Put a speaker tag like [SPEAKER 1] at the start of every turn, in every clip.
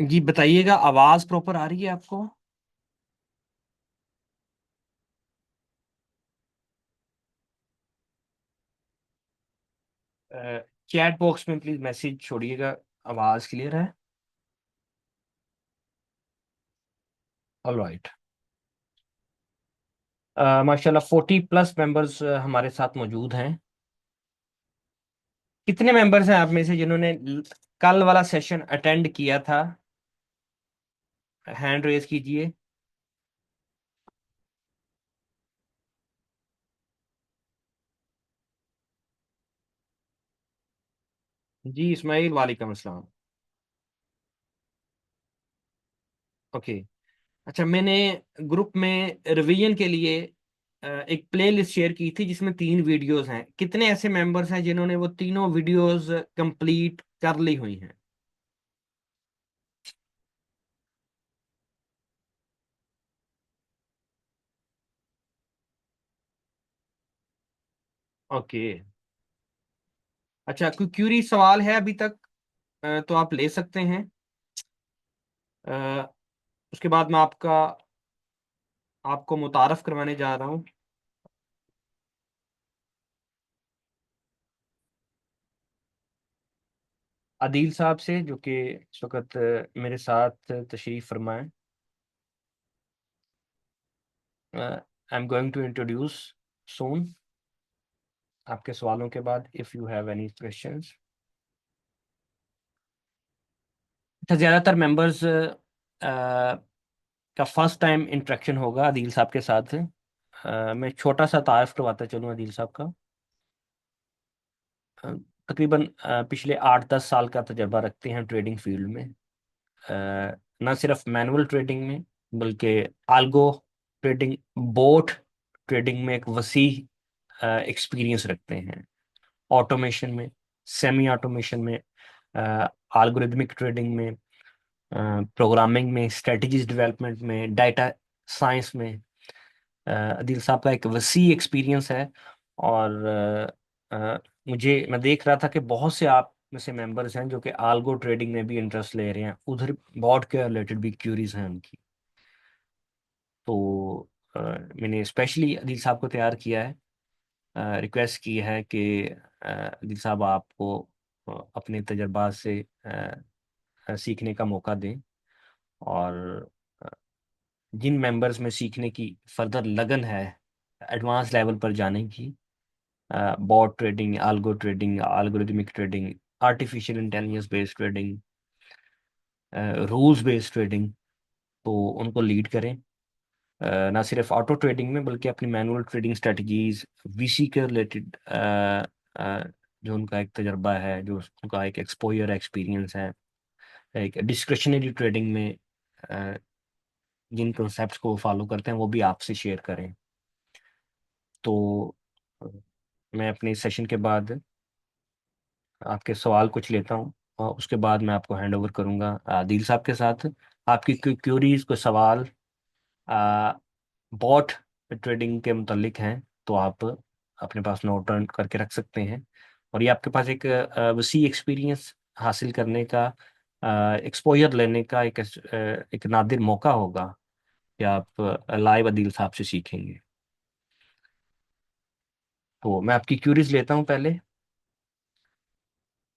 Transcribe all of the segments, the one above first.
[SPEAKER 1] जी बताइएगा, आवाज प्रॉपर आ रही है आपको? चैट बॉक्स में प्लीज मैसेज छोड़िएगा, आवाज क्लियर है? All right. माशाल्लाह 40+ मेंबर्स हमारे साथ मौजूद हैं। कितने मेंबर्स हैं आप में से जिन्होंने कल वाला सेशन अटेंड किया था? हैंड रेज कीजिए। जी इस्माइल, वालेकुम अस्सलाम। ओके। अच्छा, मैंने ग्रुप में रिवीजन के लिए एक प्लेलिस्ट शेयर की थी जिसमें 3 वीडियोस हैं। कितने ऐसे मेंबर्स हैं जिन्होंने वो तीनों वीडियोस कंप्लीट कर ली हुई हैं? ओके। अच्छा, कोई क्यूरी सवाल है अभी तक? तो आप ले सकते हैं। अ, उसके बाद मैं आपको मुतारफ करवाने जा रहा हूँ आदिल साहब से, जो कि इस वक्त मेरे साथ तशरीफ फरमाएं। I am going to introduce soon, आपके सवालों के बाद, if you have any questions. अच्छा, ज़्यादातर मेंबर्स का फर्स्ट टाइम इंटरेक्शन होगा आदिल साहब के साथ। मैं छोटा सा तारफ़ करवाता चलूँ आदिल साहब का। अ, तकरीबन पिछले 8-10 साल का तजर्बा रखते हैं ट्रेडिंग फील्ड में। ना सिर्फ मैनुअल ट्रेडिंग में, बल्कि आल्गो ट्रेडिंग, बोट ट्रेडिंग में एक वसी एक्सपीरियंस रखते हैं। ऑटोमेशन में, सेमी ऑटोमेशन में, algorithmic ट्रेडिंग में, प्रोग्रामिंग में, स्ट्रेटजीज डेवलपमेंट में, डाटा साइंस में। अदील साहब का एक वसी एक्सपीरियंस है। और मैं देख रहा था कि बहुत से आप में से मेंबर्स हैं जो कि आल्गो ट्रेडिंग में भी इंटरेस्ट ले रहे हैं, उधर बॉट के रिलेटेड भी क्यूरीज हैं उनकी। तो मैंने स्पेशली अदील साहब को तैयार किया है, रिक्वेस्ट की है कि अदील साहब आपको अपने तजर्बा से सीखने का मौका दें। और अ, जिन मेंबर्स में सीखने की फर्दर लगन है, एडवांस लेवल पर जाने की, bot trading, algo trading, algorithmic trading, artificial intelligence based trading, rules based trading, तो उनको लीड करें। ना सिर्फ ऑटो ट्रेडिंग में, बल्कि अपनी मैनुअल ट्रेडिंग स्ट्रेटजीज, वीसी के रिलेटेड जो उनका एक तजर्बा है, जो उनका एक एक्सपोजर एक्सपीरियंस है, एक डिस्क्रिशनरी ट्रेडिंग में अ, जिन कंसेप्ट को फॉलो करते हैं वो भी आपसे शेयर करें। तो अ, मैं अपने सेशन के बाद आपके सवाल कुछ लेता हूँ, और उसके बाद मैं आपको हैंड ओवर करूँगा आदिल साहब के साथ। आपकी क्यूरीज को सवाल बॉट ट्रेडिंग के मुतलिक हैं, तो आप अपने पास नोट डाउन करके रख सकते हैं। और ये आपके पास एक वसी एक्सपीरियंस हासिल करने का, एक्सपोजर लेने का एक नादिर मौका होगा कि आप लाइव अदील साहब से सीखेंगे। तो मैं आपकी क्यूरीज लेता हूँ पहले,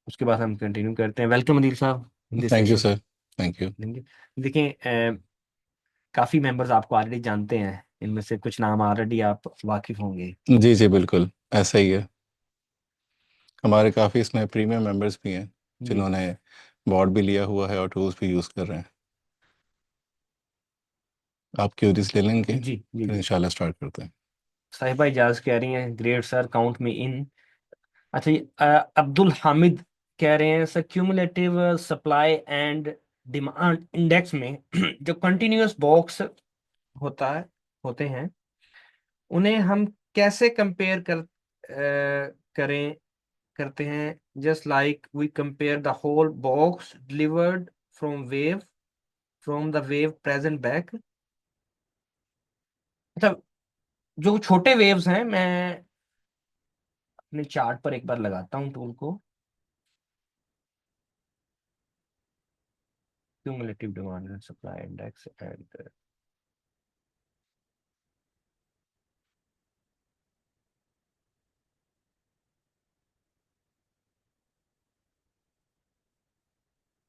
[SPEAKER 1] उसके बाद हम कंटिन्यू करते हैं। वेलकम अदील साहब in this
[SPEAKER 2] thank you
[SPEAKER 1] session.
[SPEAKER 2] Sir. Thank you.
[SPEAKER 1] देखें, काफ़ी मेंबर्स आपको ऑलरेडी जानते हैं, इनमें से कुछ नाम ऑलरेडी आप वाकिफ होंगे।
[SPEAKER 2] जी जी बिल्कुल, ऐसा ही है। हमारे काफ़ी इसमें प्रीमियम मेंबर्स भी हैं
[SPEAKER 1] जी
[SPEAKER 2] जिन्होंने बॉट भी लिया हुआ है और टूल्स भी यूज़ कर रहे हैं। आप क्यूरीज ले लेंगे,
[SPEAKER 1] जी जी
[SPEAKER 2] फिर
[SPEAKER 1] जी।
[SPEAKER 2] इंशाल्लाह स्टार्ट करते हैं।
[SPEAKER 1] साहिबा इजाज कह रही हैं, ग्रेट सर, काउंट मी इन। अच्छा, ये अब्दुल हामिद कह रहे हैं, sir cumulative supply and demand index में जो कंटिन्यूअस बॉक्स होता है होते हैं, उन्हें हम कैसे कंपेयर करें करते हैं? Just like we compare the whole box delivered from the wave present back. मतलब जो छोटे वेव्स हैं, मैं अपने चार्ट पर एक बार लगाता हूँ टूल को। Cumulative demand and supply index and,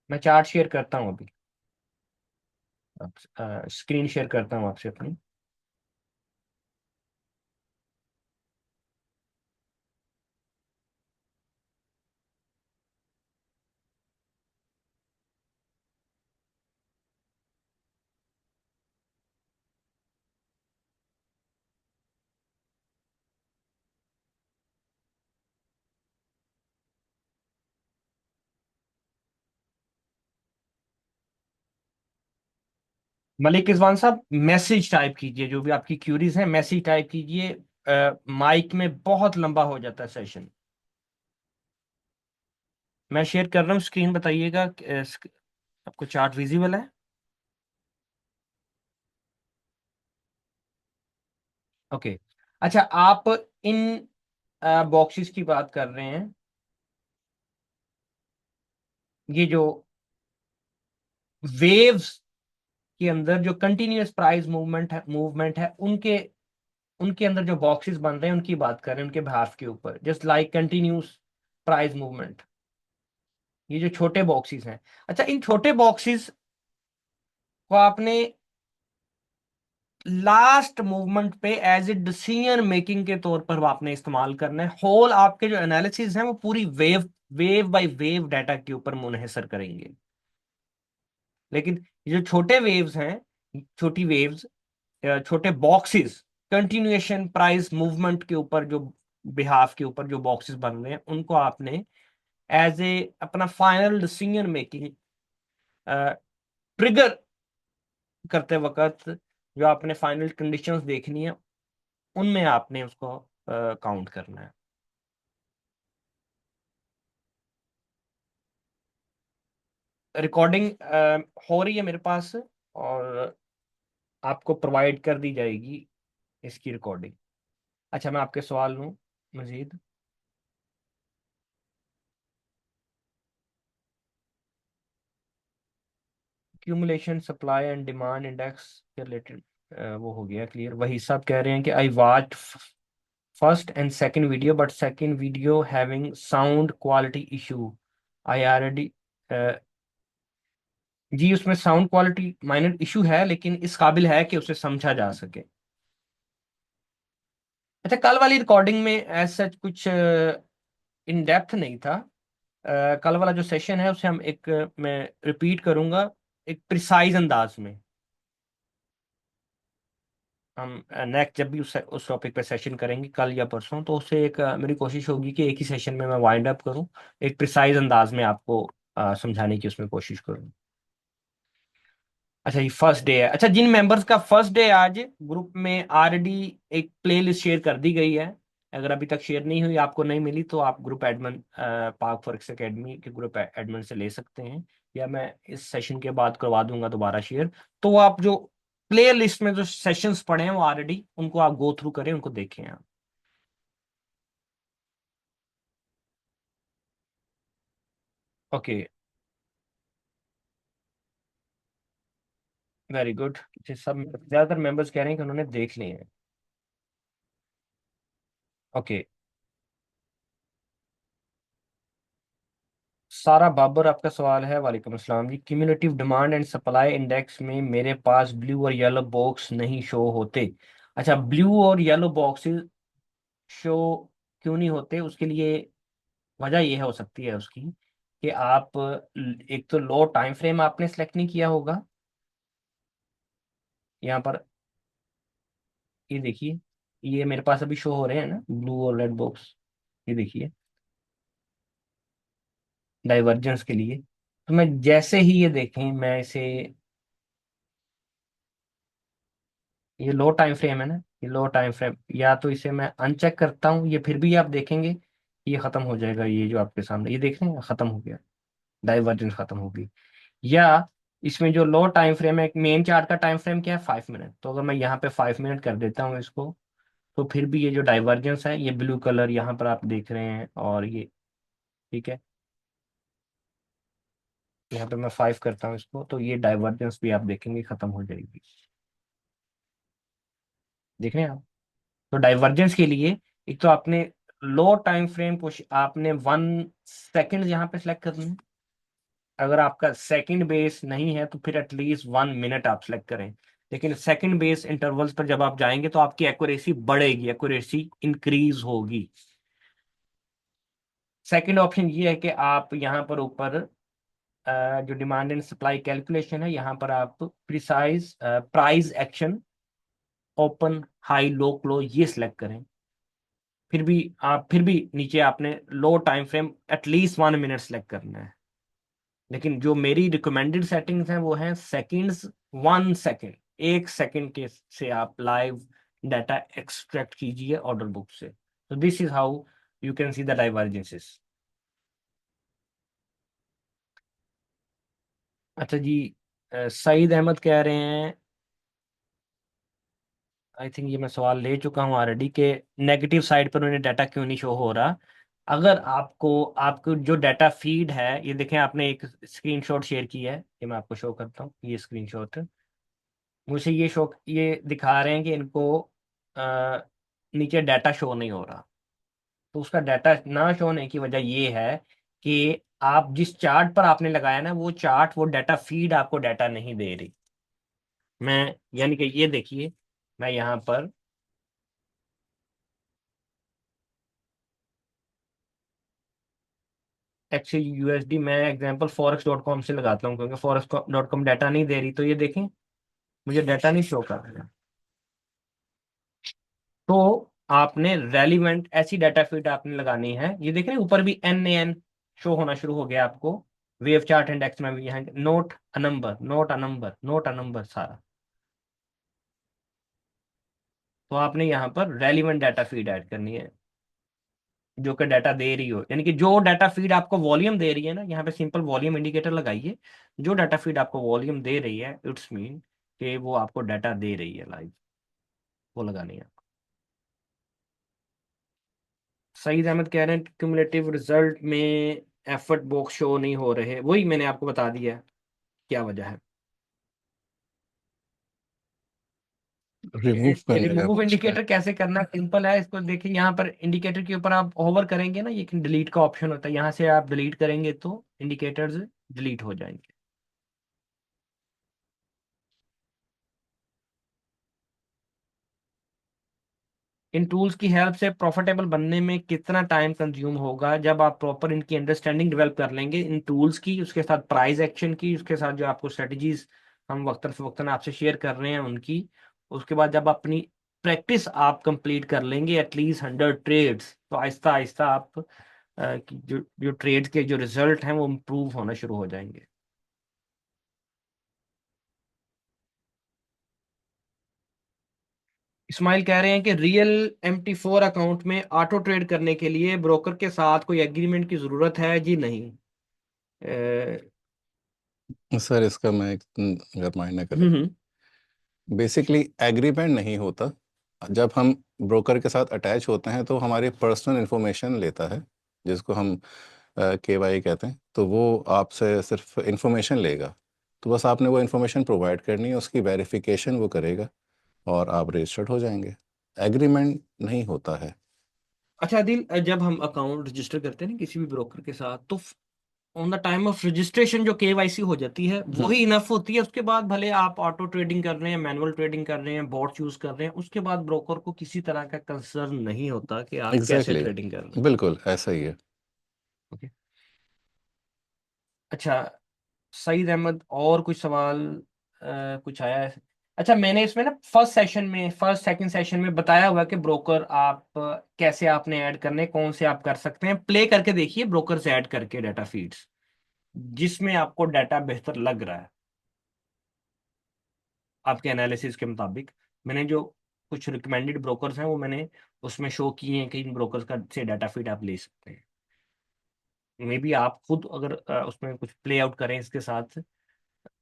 [SPEAKER 1] मैं चार्ट शेयर करता हूँ अभी, स्क्रीन शेयर करता हूँ आपसे अपनी। मलिक रिजवान साहब, मैसेज टाइप कीजिए, जो भी आपकी क्यूरीज हैं मैसेज टाइप कीजिए। माइक में बहुत लंबा हो जाता है सेशन। मैं शेयर कर रहा हूँ स्क्रीन, बताइएगा कि, आपको चार्ट विजिबल है? ओके। अच्छा, आप इन बॉक्सेस की बात कर रहे हैं, ये जो वेव्स के अंदर जो कंटिन्यूअस प्राइस मूवमेंट है उनके उनके अंदर जो बॉक्सेस बन रहे हैं उनकी बात कर रहे हैं, उनके भाव के ऊपर, just like continuous price movement. ये जो छोटे बॉक्सेस हैं, अच्छा इन छोटे बॉक्सेस को आपने लास्ट मूवमेंट पे एज ए डिसीजन मेकिंग के तौर पर आपने इस्तेमाल करना है। होल आपके जो एनालिसिस हैं वो पूरी wave wave by wave data के ऊपर मुनहसर करेंगे। लेकिन ये जो छोटे वेव्स हैं, छोटी वेव्स, छोटे बॉक्सेस, कंटिन्यूएशन प्राइस मूवमेंट के ऊपर जो बिहाफ के ऊपर जो बॉक्सेस बन रहे हैं उनको आपने एज ए अपना फाइनल डिसीजन मेकिंग ट्रिगर करते वक्त जो आपने फाइनल कंडीशंस देखनी है उनमें आपने उसको काउंट करना है। रिकॉर्डिंग हो रही है मेरे पास, और आपको प्रोवाइड कर दी जाएगी इसकी रिकॉर्डिंग। अच्छा, मैं आपके सवाल लूँ मजीद। Cumulation supply and demand index के रिलेटेड वो हो गया क्लियर। वही सब कह रहे हैं कि I watch first and second video but second video having sound quality issue. I already, जी उसमें साउंड क्वालिटी माइनर इशू है, लेकिन इस काबिल है कि उसे समझा जा सके। अच्छा, कल वाली रिकॉर्डिंग में एज सच कुछ इन डेप्थ नहीं था। कल वाला जो सेशन है उसे हम एक मैं रिपीट करूंगा एक प्रिसाइज अंदाज में। हम नेक्स्ट जब भी उस टॉपिक पे सेशन करेंगे कल या परसों, तो उससे एक मेरी कोशिश होगी कि एक ही सेशन में मैं वाइंड अप करूं, एक प्रिसाइज अंदाज में आपको समझाने की उसमें कोशिश करूं। अच्छा, ये फर्स्ट डे है। अच्छा, जिन मेंबर्स का फर्स्ट डे आज, ग्रुप में ऑलरेडी एक प्ले लिस्ट शेयर कर दी गई है। अगर अभी तक शेयर नहीं हुई, आपको नहीं मिली, तो आप group admin park forex academy के ग्रुप एडमिन से ले सकते हैं, या मैं इस सेशन के बाद करवा दूंगा दोबारा शेयर। तो आप जो प्ले लिस्ट में जो सेशंस पड़े हैं वो ऑलरेडी, उनको आप गो थ्रू करें, उनको देखें आप। Okay, very good. सब ज्यादातर मेंबर्स कह रहे हैं कि उन्होंने देख लिए हैं। ओके, सारा बाबर, आपका सवाल है। वालेकुम अस्सलाम जी। Cumulative demand and supply index में मेरे पास ब्लू और येलो बॉक्स नहीं शो होते। अच्छा, ब्लू और येलो बॉक्सेस शो क्यों नहीं होते? उसके लिए वजह यह हो सकती है उसकी कि आप एक तो लो टाइम फ्रेम आपने सेलेक्ट नहीं किया होगा। यहाँ पर ये देखिए, ये मेरे पास अभी शो हो रहे हैं ना ब्लू और रेड बॉक्स, ये देखिए डाइवर्जेंस के लिए। तो मैं जैसे ही ये देखें, मैं इसे, ये लो टाइम फ्रेम है ना, ये लो टाइम फ्रेम, या तो इसे मैं अनचेक करता हूँ, ये फिर भी आप देखेंगे ये खत्म हो जाएगा। ये जो आपके सामने ये देख रहे हैं खत्म हो गया, डाइवर्जेंस खत्म हो गई। या इसमें जो लो टाइम फ्रेम है, मेन चार्ट का टाइम फ्रेम क्या है, 5 मिनट, तो अगर मैं यहाँ पे 5 मिनट कर देता हूँ इसको, तो फिर भी ये जो डाइवर्जेंस है, ये ब्लू कलर यहाँ पर आप देख रहे हैं, और ये ठीक है। यहाँ पे मैं 5 करता हूँ इसको, तो ये डाइवर्जेंस भी आप देखेंगे खत्म हो जाएगी। देख रहे हैं आप? तो डाइवर्जेंस के लिए एक तो आपने लो टाइम फ्रेम को आपने 1 सेकंड यहाँ पे सिलेक्ट करना है। अगर आपका सेकंड बेस नहीं है तो फिर एटलीस्ट 1 मिनट आप सिलेक्ट करें। लेकिन सेकंड बेस इंटरवल्स पर जब आप जाएंगे तो आपकी एक्यूरेसी बढ़ेगी, एक्यूरेसी इंक्रीज होगी। सेकंड ऑप्शन ये है कि आप यहाँ पर ऊपर जो डिमांड एंड सप्लाई कैलकुलेशन है, यहाँ पर आप precise price action open high low close ये सिलेक्ट करें। फिर भी नीचे आपने low time frame at least 1 minute select करना है। लेकिन जो मेरी रिकमेंडेड सेटिंग्स हैं वो हैं सेकंड्स, 1 सेकंड, 1 सेकंड के से आप लाइव डाटा एक्सट्रैक्ट कीजिए ऑर्डर बुक से। तो this is how you can see the divergences. अच्छा जी, सईद अहमद कह रहे हैं, आई थिंक ये मैं सवाल ले चुका हूँ ऑलरेडी, कि नेगेटिव साइड पर उन्हें डाटा क्यों नहीं शो हो रहा। अगर आपको आपको जो डाटा फीड है, ये देखें आपने एक स्क्रीनशॉट शेयर किया है, ये मैं आपको शो करता हूँ, ये स्क्रीनशॉट मुझे ये दिखा रहे हैं कि इनको अ, नीचे डाटा शो नहीं हो रहा। तो उसका डाटा ना शो होने की वजह ये है कि आप जिस चार्ट पर आपने लगाया ना, वो चार्ट, वो डाटा फीड आपको डाटा नहीं दे रही। मैं यानी कि ये देखिए, मैं यहाँ पर XUSD मैं एग्जांपल forex.com से लगाता हूँ, क्योंकि forex.com डाटा नहीं दे रही। तो ये देखें, मुझे डाटा नहीं शो कर रहा है। तो आपने रेलिवेंट ऐसी डाटा फीड आपने लगानी है। ये देख रहे हैं ऊपर भी NAN शो होना शुरू हो गया आपको। वेव चार्ट इंडेक्स में भी यहाँ note a number, note a number, note a number सारा। तो आपने यहाँ पर रेलिवेंट डाटा फीड ऐड करनी है जो कि डाटा दे रही हो, यानी कि जो डाटा फीड आपको वॉल्यूम दे रही है ना, यहाँ पे सिंपल वॉल्यूम इंडिकेटर लगाइए। जो डाटा फीड आपको वॉल्यूम दे रही है, इट्स मीन कि वो आपको डाटा दे रही है लाइव, वो लगानी है। सईद अहमद कह रहे हैं क्यूमुलेटिव रिजल्ट में एफर्ट बॉक्स शो नहीं हो रहे, वही मैंने आपको बता दिया क्या वजह है।
[SPEAKER 2] रिमूव करने का
[SPEAKER 1] रिमूव
[SPEAKER 2] पूछ रहे
[SPEAKER 1] इंडिकेटर कैसे करना, सिंपल है। इसको देखिए, यहाँ पर इंडिकेटर के ऊपर आप होवर करेंगे ना, ये डिलीट का ऑप्शन होता है, यहाँ से आप डिलीट करेंगे तो इंडिकेटर्स डिलीट हो जाएंगे। इन टूल्स की हेल्प से प्रॉफिटेबल बनने में कितना टाइम कंज्यूम होगा? जब आप प्रॉपर इनकी अंडरस्टैंडिंग डेवलप कर लेंगे इन टूल्स की, उसके साथ प्राइस एक्शन की, उसके साथ जो आपको स्ट्रेटजीज हम वक्तन फवक्तन आपसे शेयर कर रहे हैं उनकी, उसके बाद जब अपनी प्रैक्टिस आप कंप्लीट कर लेंगे एटलीस्ट 100 ट्रेड्स, तो आहिस्ता आहिस्ता आप की जो जो ट्रेड के जो रिजल्ट हैं वो इम्प्रूव होना शुरू हो जाएंगे। इस्माइल कह रहे हैं कि रियल MT4 अकाउंट में ऑटो ट्रेड करने के लिए ब्रोकर के साथ कोई एग्रीमेंट की जरूरत है? जी नहीं। अ,
[SPEAKER 2] हैं सर। इसका मैं एक अगर मायने करें,
[SPEAKER 1] हम्म
[SPEAKER 2] बेसिकली एग्रीमेंट नहीं होता। जब हम ब्रोकर के साथ अटैच होते हैं तो हमारी पर्सनल इन्फॉर्मेशन लेता है, जिसको हम KYC कहते हैं। तो वो आपसे सिर्फ इन्फॉर्मेशन लेगा। तो बस आपने वो इन्फॉर्मेशन प्रोवाइड करनी है, उसकी वेरिफिकेशन वो करेगा और आप रजिस्टर्ड हो जाएंगे। एग्रीमेंट नहीं होता है।
[SPEAKER 1] अच्छा दिल, जब हम अकाउंट रजिस्टर करते हैं ना किसी भी ब्रोकर के साथ, तो on the time of registration जो KYC हो जाती है
[SPEAKER 2] हम्म,
[SPEAKER 1] वही इनफ होती है? उसके बाद भले आप ऑटो ट्रेडिंग कर रहे हैं, मैनुअल ट्रेडिंग कर रहे हैं, बॉट यूज कर रहे हैं, उसके बाद ब्रोकर को किसी तरह का कंसर्न नहीं होता कि आप कैसे
[SPEAKER 2] एग्जैक्टली
[SPEAKER 1] ट्रेडिंग कर रहे हैं?
[SPEAKER 2] बिल्कुल ऐसा ही है।
[SPEAKER 1] ओके। अच्छा, सईद अहमद और कुछ सवाल कुछ आया है? अच्छा, मैंने इसमें ना फर्स्ट सेकंड सेशन में बताया हुआ है कि ब्रोकर आप कैसे आपने ऐड करने, कौन से आप कर सकते हैं। प्ले करके देखिए ब्रोकर से ऐड करके डाटा फीड्स, जिसमें आपको डाटा बेहतर लग रहा है आपके एनालिसिस के मुताबिक। मैंने जो कुछ रिकमेंडेड ब्रोकर्स हैं वो मैंने उसमें शो किए हैं कि इन ब्रोकर्स का से डाटा फीड आप ले सकते हैं। मे बी आप खुद अगर उसमें कुछ प्ले आउट करें इसके साथ,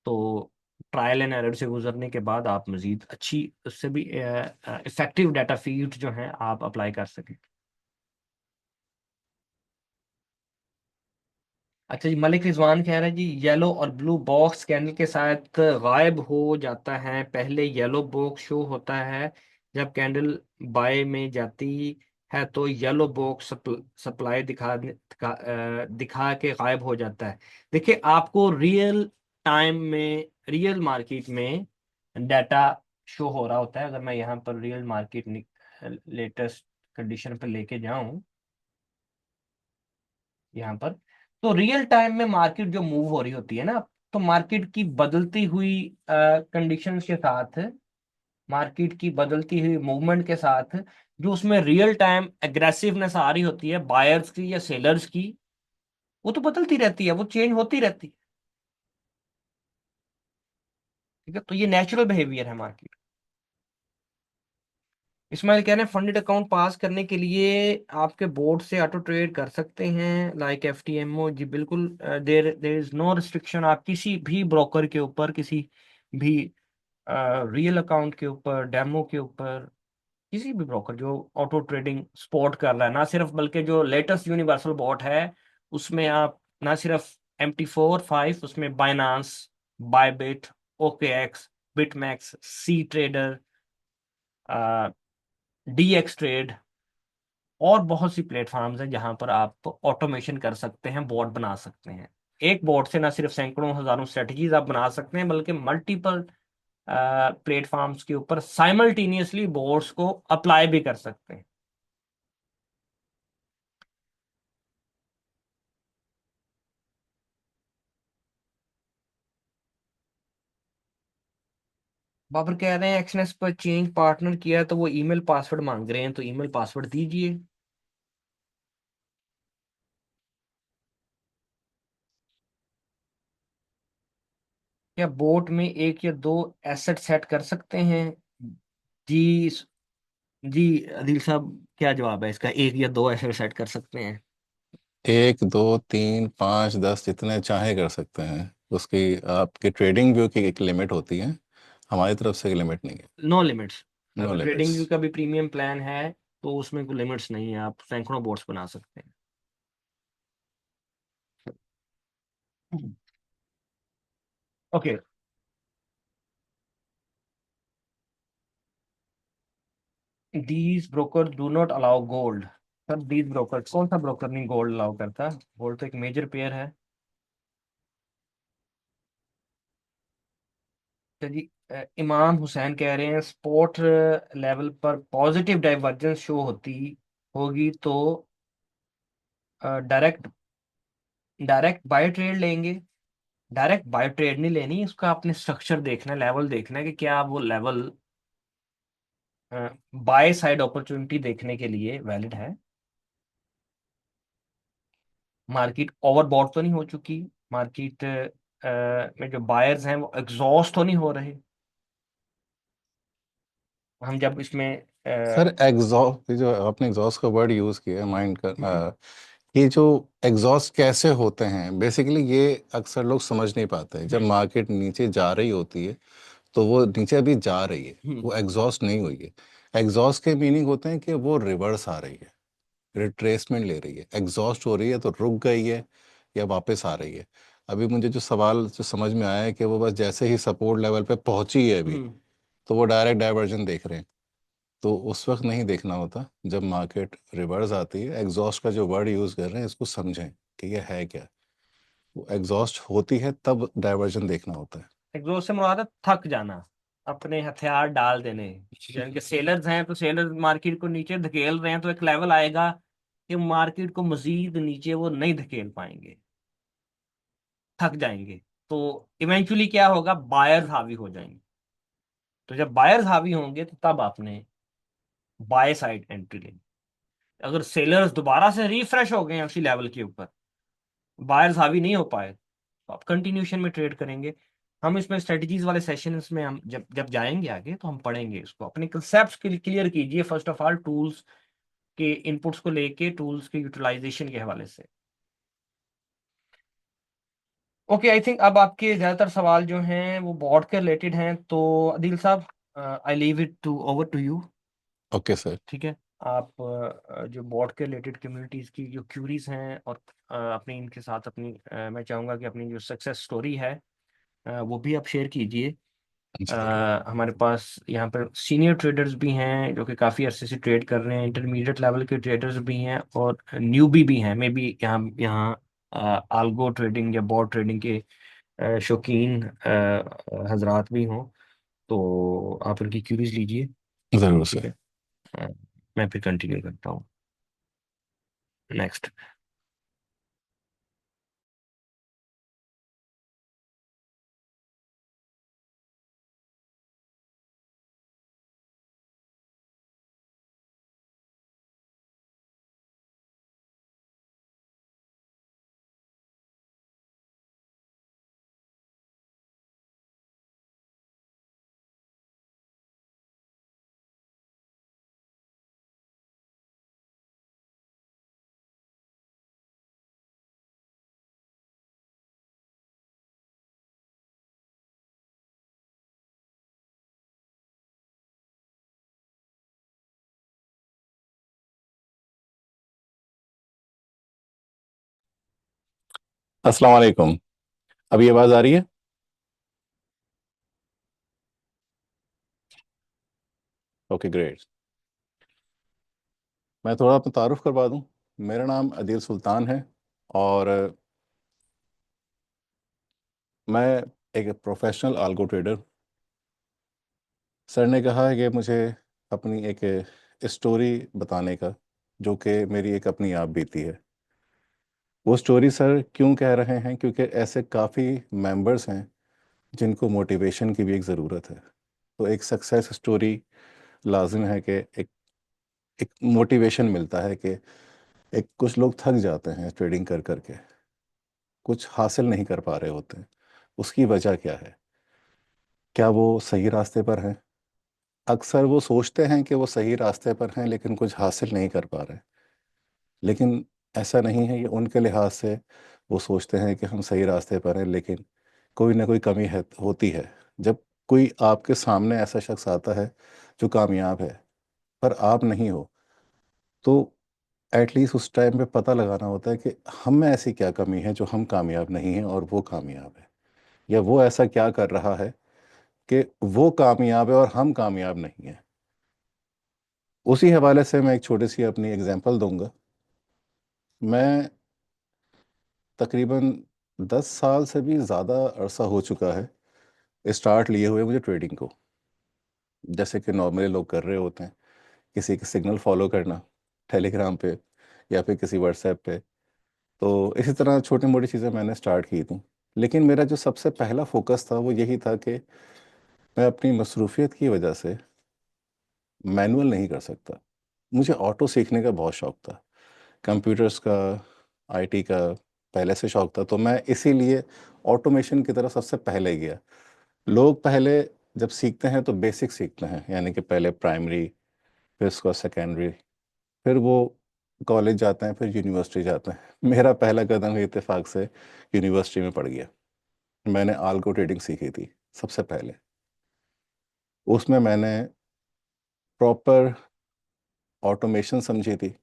[SPEAKER 1] तो ट्रायल एंड एरर से गुजरने के बाद आप मजीद अच्छी, उससे भी इफेक्टिव डाटा फीड जो हैं आप अप्लाई कर सकें। अच्छा जी, मलिक रिजवान कह रहे हैं जी, येलो और ब्लू बॉक्स कैंडल के साथ गायब हो जाता है। पहले येलो बॉक्स शो होता है, जब कैंडल बाय में जाती है तो येलो बॉक्स सप्लाई दिखा के गायब हो जाता है। देखिए, आपको रियल टाइम में, रियल मार्केट में डाटा शो हो रहा होता है। अगर मैं यहाँ पर रियल मार्केट लेटेस्ट कंडीशन पर लेके जाऊं यहाँ पर, तो रियल टाइम में मार्केट जो मूव हो रही होती है ना, तो मार्केट की बदलती हुई कंडीशंस के साथ, मार्केट की बदलती हुई मूवमेंट के साथ, जो उसमें रियल टाइम एग्रेसिवनेस आ रही होती है बायर्स की या सेलर्स की, वो तो बदलती रहती है, वो चेंज होती रहती है। ठीक है, तो ये नेचुरल बिहेवियर है मार्केट। इसमाइल कह रहे हैं फंडेड अकाउंट पास करने के लिए आपके बोर्ड से ऑटो ट्रेड कर सकते हैं लाइक एफटीएमओ। जी बिल्कुल, देर देर इज नो रिस्ट्रिक्शन। आप किसी भी ब्रोकर के ऊपर, किसी भी रियल अकाउंट के ऊपर, डेमो के ऊपर, किसी भी ब्रोकर जो ऑटो ट्रेडिंग सपोर्ट कर रहा है, ना सिर्फ बल्कि जो लेटेस्ट यूनिवर्सल बॉट है उसमें आप ना सिर्फ MT4 5, उसमें बाइनांस, बायबिट, OKX, बिटमैक्स, सी ट्रेडर, DX ट्रेड और बहुत सी प्लेटफॉर्म्स हैं जहां पर आप ऑटोमेशन कर सकते हैं, बोर्ड बना सकते हैं। एक बोर्ड से ना सिर्फ सैकड़ों हजारों स्ट्रेटजीज आप बना सकते हैं, बल्कि मल्टीपल प्लेटफॉर्म्स के ऊपर साइमल्टेनियसली बोर्ड्स को अप्लाई भी कर सकते हैं। बाबर कह रहे हैं एक्सनेस पर चेंज पार्टनर किया है तो वो ईमेल पासवर्ड मांग रहे हैं, तो ईमेल पासवर्ड दीजिए। क्या बोट में एक या दो एसेट सेट कर सकते हैं? जी जी अदिल साहब, क्या जवाब है इसका? एक या दो एसेट सेट कर सकते हैं?
[SPEAKER 2] एक दो तीन पाँच 10 जितने चाहे कर सकते हैं। उसकी आपकी ट्रेडिंग व्यू की एक लिमिट होती है, हमारी तरफ से लिमिट नहीं है।
[SPEAKER 1] No limits.
[SPEAKER 2] नो
[SPEAKER 1] अगर ट्रेडिंग
[SPEAKER 2] लिमिट्स।
[SPEAKER 1] व्यू का भी प्रीमियम प्लान है तो उसमें कोई लिमिट्स नहीं है, आप सैकड़ों बोट्स बना सकते हैं। Okay, these broker do not allow gold. Sir these broker, कौन सा ब्रोकर नहीं गोल्ड अलाउ करता? गोल्ड तो एक मेजर पेयर है। तो जी, इमाम हुसैन कह रहे हैं स्पोर्ट लेवल पर पॉजिटिव डाइवर्जेंस शो होती होगी तो डायरेक्ट डायरेक्ट बाय ट्रेड लेंगे। डायरेक्ट बाय ट्रेड नहीं लेनी, उसका आपने स्ट्रक्चर देखना है, लेवल देखना है कि क्या वो लेवल बाय साइड अपॉर्चुनिटी देखने के लिए वैलिड है। मार्केट ओवरबॉट तो नहीं हो चुकी? मार्केट में जो बायर्स हैं वो एग्जॉस्ट तो नहीं हो रहे? हम जब इसमें
[SPEAKER 2] सर एग्जॉस्ट, जो आपने एग्जॉस्ट का वर्ड यूज़ किया माइंड का, ये जो एग्जॉस्ट कैसे होते हैं बेसिकली, ये अक्सर लोग समझ नहीं पाते हैं। जब
[SPEAKER 1] हम्म
[SPEAKER 2] मार्केट नीचे जा रही होती है तो वो नीचे अभी जा रही है,
[SPEAKER 1] हम्म
[SPEAKER 2] वो एग्जॉस्ट नहीं हुई है। एग्जॉस्ट के मीनिंग होते हैं कि वो रिवर्स आ रही है, रिट्रेसमेंट ले रही है। एग्जॉस्ट हो रही है तो रुक गई है या वापस आ रही है। अभी मुझे जो सवाल जो समझ में आया है कि वो बस जैसे ही सपोर्ट लेवल पे पहुंची है अभी,
[SPEAKER 1] हम्म
[SPEAKER 2] तो वो डायरेक्ट डाइवर्जन देख रहे हैं। तो उस वक्त नहीं देखना होता, जब मार्केट रिवर्स आती है। एग्जॉस्ट का जो वर्ड यूज़ कर रहे हैं इसको समझें कि ये है क्या। वो एग्जॉस्ट होती है तब डाइवर्जन देखना होता है।
[SPEAKER 1] एग्जॉस्ट से मुराद है थक जाना, अपने हथियार डाल देने। यानी कि सेलर्स हैं तो सेलर्स मार्केट को नीचे धकेल रहे हैं, तो एक लेवल आएगा कि मार्केट को मजीद नीचे वो नहीं धकेल पाएंगे, थक जाएंगे। तो इवेंचुअली क्या होगा, बायर्स हावी हो जाएंगे। तो जब बायर्स हावी होंगे तो तब आपने बाय साइड एंट्री लेनी। अगर सेलर्स दोबारा से रिफ्रेश हो गए हैं उसी लेवल के ऊपर, बायर्स हावी नहीं हो पाए, तो आप कंटिन्यूशन में ट्रेड करेंगे। हम इसमें स्ट्रेटजीज वाले सेशंस में हम जब जब जाएंगे आगे तो हम पढ़ेंगे इसको। अपने कंसेप्ट क्लियर कीजिए फर्स्ट ऑफ ऑल, टूल्स के इनपुट्स को लेके टूल्स के यूटिलाइजेशन के हवाले से। ओके, आई थिंक अब आपके ज्यादातर सवाल जो हैं वो बॉट के रिलेटेड हैं, तो अदील साहब, I leave it to over to you.
[SPEAKER 2] Okay sir.
[SPEAKER 1] ठीक है, आप जो बॉट के रिलेटेड कम्युनिटीज की जो क्यूरीज हैं और अपनी इनके साथ अपनी मैं चाहूँगा कि अपनी जो सक्सेस स्टोरी है वो भी आप शेयर कीजिए।
[SPEAKER 2] जी
[SPEAKER 1] हमारे पास यहाँ पर सीनियर ट्रेडर्स भी हैं जो कि काफ़ी अरसे से ट्रेड कर रहे हैं, इंटरमीडिएट लेवल के ट्रेडर्स भी हैं, और न्यूबी भी हैं। मे बी यहाँ यहाँ आल्गो ट्रेडिंग या बॉट ट्रेडिंग के शौकीन हजरात भी हों, तो आप उनकी क्यूरीज लीजिए।
[SPEAKER 2] ज़रूर
[SPEAKER 1] ठीक
[SPEAKER 2] सर।
[SPEAKER 1] है। अ, मैं फिर कंटिन्यू करता हूँ नेक्स्ट।
[SPEAKER 2] अस्सलाम वालेकुम। अभी आवाज़ आ रही है? Okay great. मैं थोड़ा अपना तारुफ करवा दूं। मेरा नाम अदील सुल्तान है, और मैं एक प्रोफेशनल आल्गो ट्रेडर। सर ने कहा है कि मुझे अपनी एक स्टोरी बताने का, जो कि मेरी एक अपनी आप बीती है। वो स्टोरी सर क्यों कह रहे हैं, क्योंकि ऐसे काफ़ी मेंबर्स हैं जिनको मोटिवेशन की भी एक ज़रूरत है। तो एक सक्सेस स्टोरी लाजिम है कि एक एक मोटिवेशन मिलता है कि एक कुछ लोग थक जाते हैं ट्रेडिंग कर करके, कुछ हासिल नहीं कर पा रहे होते हैं। उसकी वजह क्या है? क्या वो सही रास्ते पर हैं? अक्सर वो सोचते हैं कि वो सही रास्ते पर हैं, लेकिन कुछ हासिल नहीं कर पा रहे। लेकिन ऐसा नहीं है, ये उनके लिहाज से वो सोचते हैं कि हम सही रास्ते पर हैं, लेकिन कोई ना कोई कमी है, होती है। जब कोई आपके सामने ऐसा शख्स आता है जो कामयाब है, पर आप नहीं हो, तो एटलीस्ट उस टाइम पे पता लगाना होता है कि हम में ऐसी क्या कमी है जो हम कामयाब नहीं हैं और वो कामयाब है, या वो ऐसा क्या कर रहा है कि वो कामयाब है और हम कामयाब नहीं हैं। उसी हवाले से मैं एक छोटी सी अपनी एग्जांपल दूंगा। मैं तकरीबन 10 साल से भी ज़्यादा अरसा हो चुका है स्टार्ट लिए हुए मुझे ट्रेडिंग को। जैसे कि नॉर्मली लोग कर रहे होते हैं, किसी के सिग्नल फॉलो करना टेलीग्राम पे या फिर किसी व्हाट्सएप पे। तो इसी तरह छोटी मोटी चीज़ें मैंने स्टार्ट की थी। लेकिन मेरा जो सबसे पहला फोकस था वो यही था कि मैं अपनी मसरूफियत की वजह से मैनुअल नहीं कर सकता। मुझे ऑटो सीखने का बहुत शौक था, कंप्यूटर्स का, आईटी का पहले से शौक था। तो मैं इसीलिए ऑटोमेशन की तरफ सबसे पहले गया। लोग पहले जब सीखते हैं तो बेसिक सीखते हैं, यानी कि पहले प्राइमरी, फिर उसका सेकेंडरी, फिर वो कॉलेज जाते हैं, फिर यूनिवर्सिटी जाते हैं। मेरा पहला कदम ही इत्तेफाक से यूनिवर्सिटी में पड़ गया। मैंने आल्गो ट्रेडिंग सीखी थी सबसे पहले। उसमें मैंने प्रॉपर ऑटोमेशन समझी थी,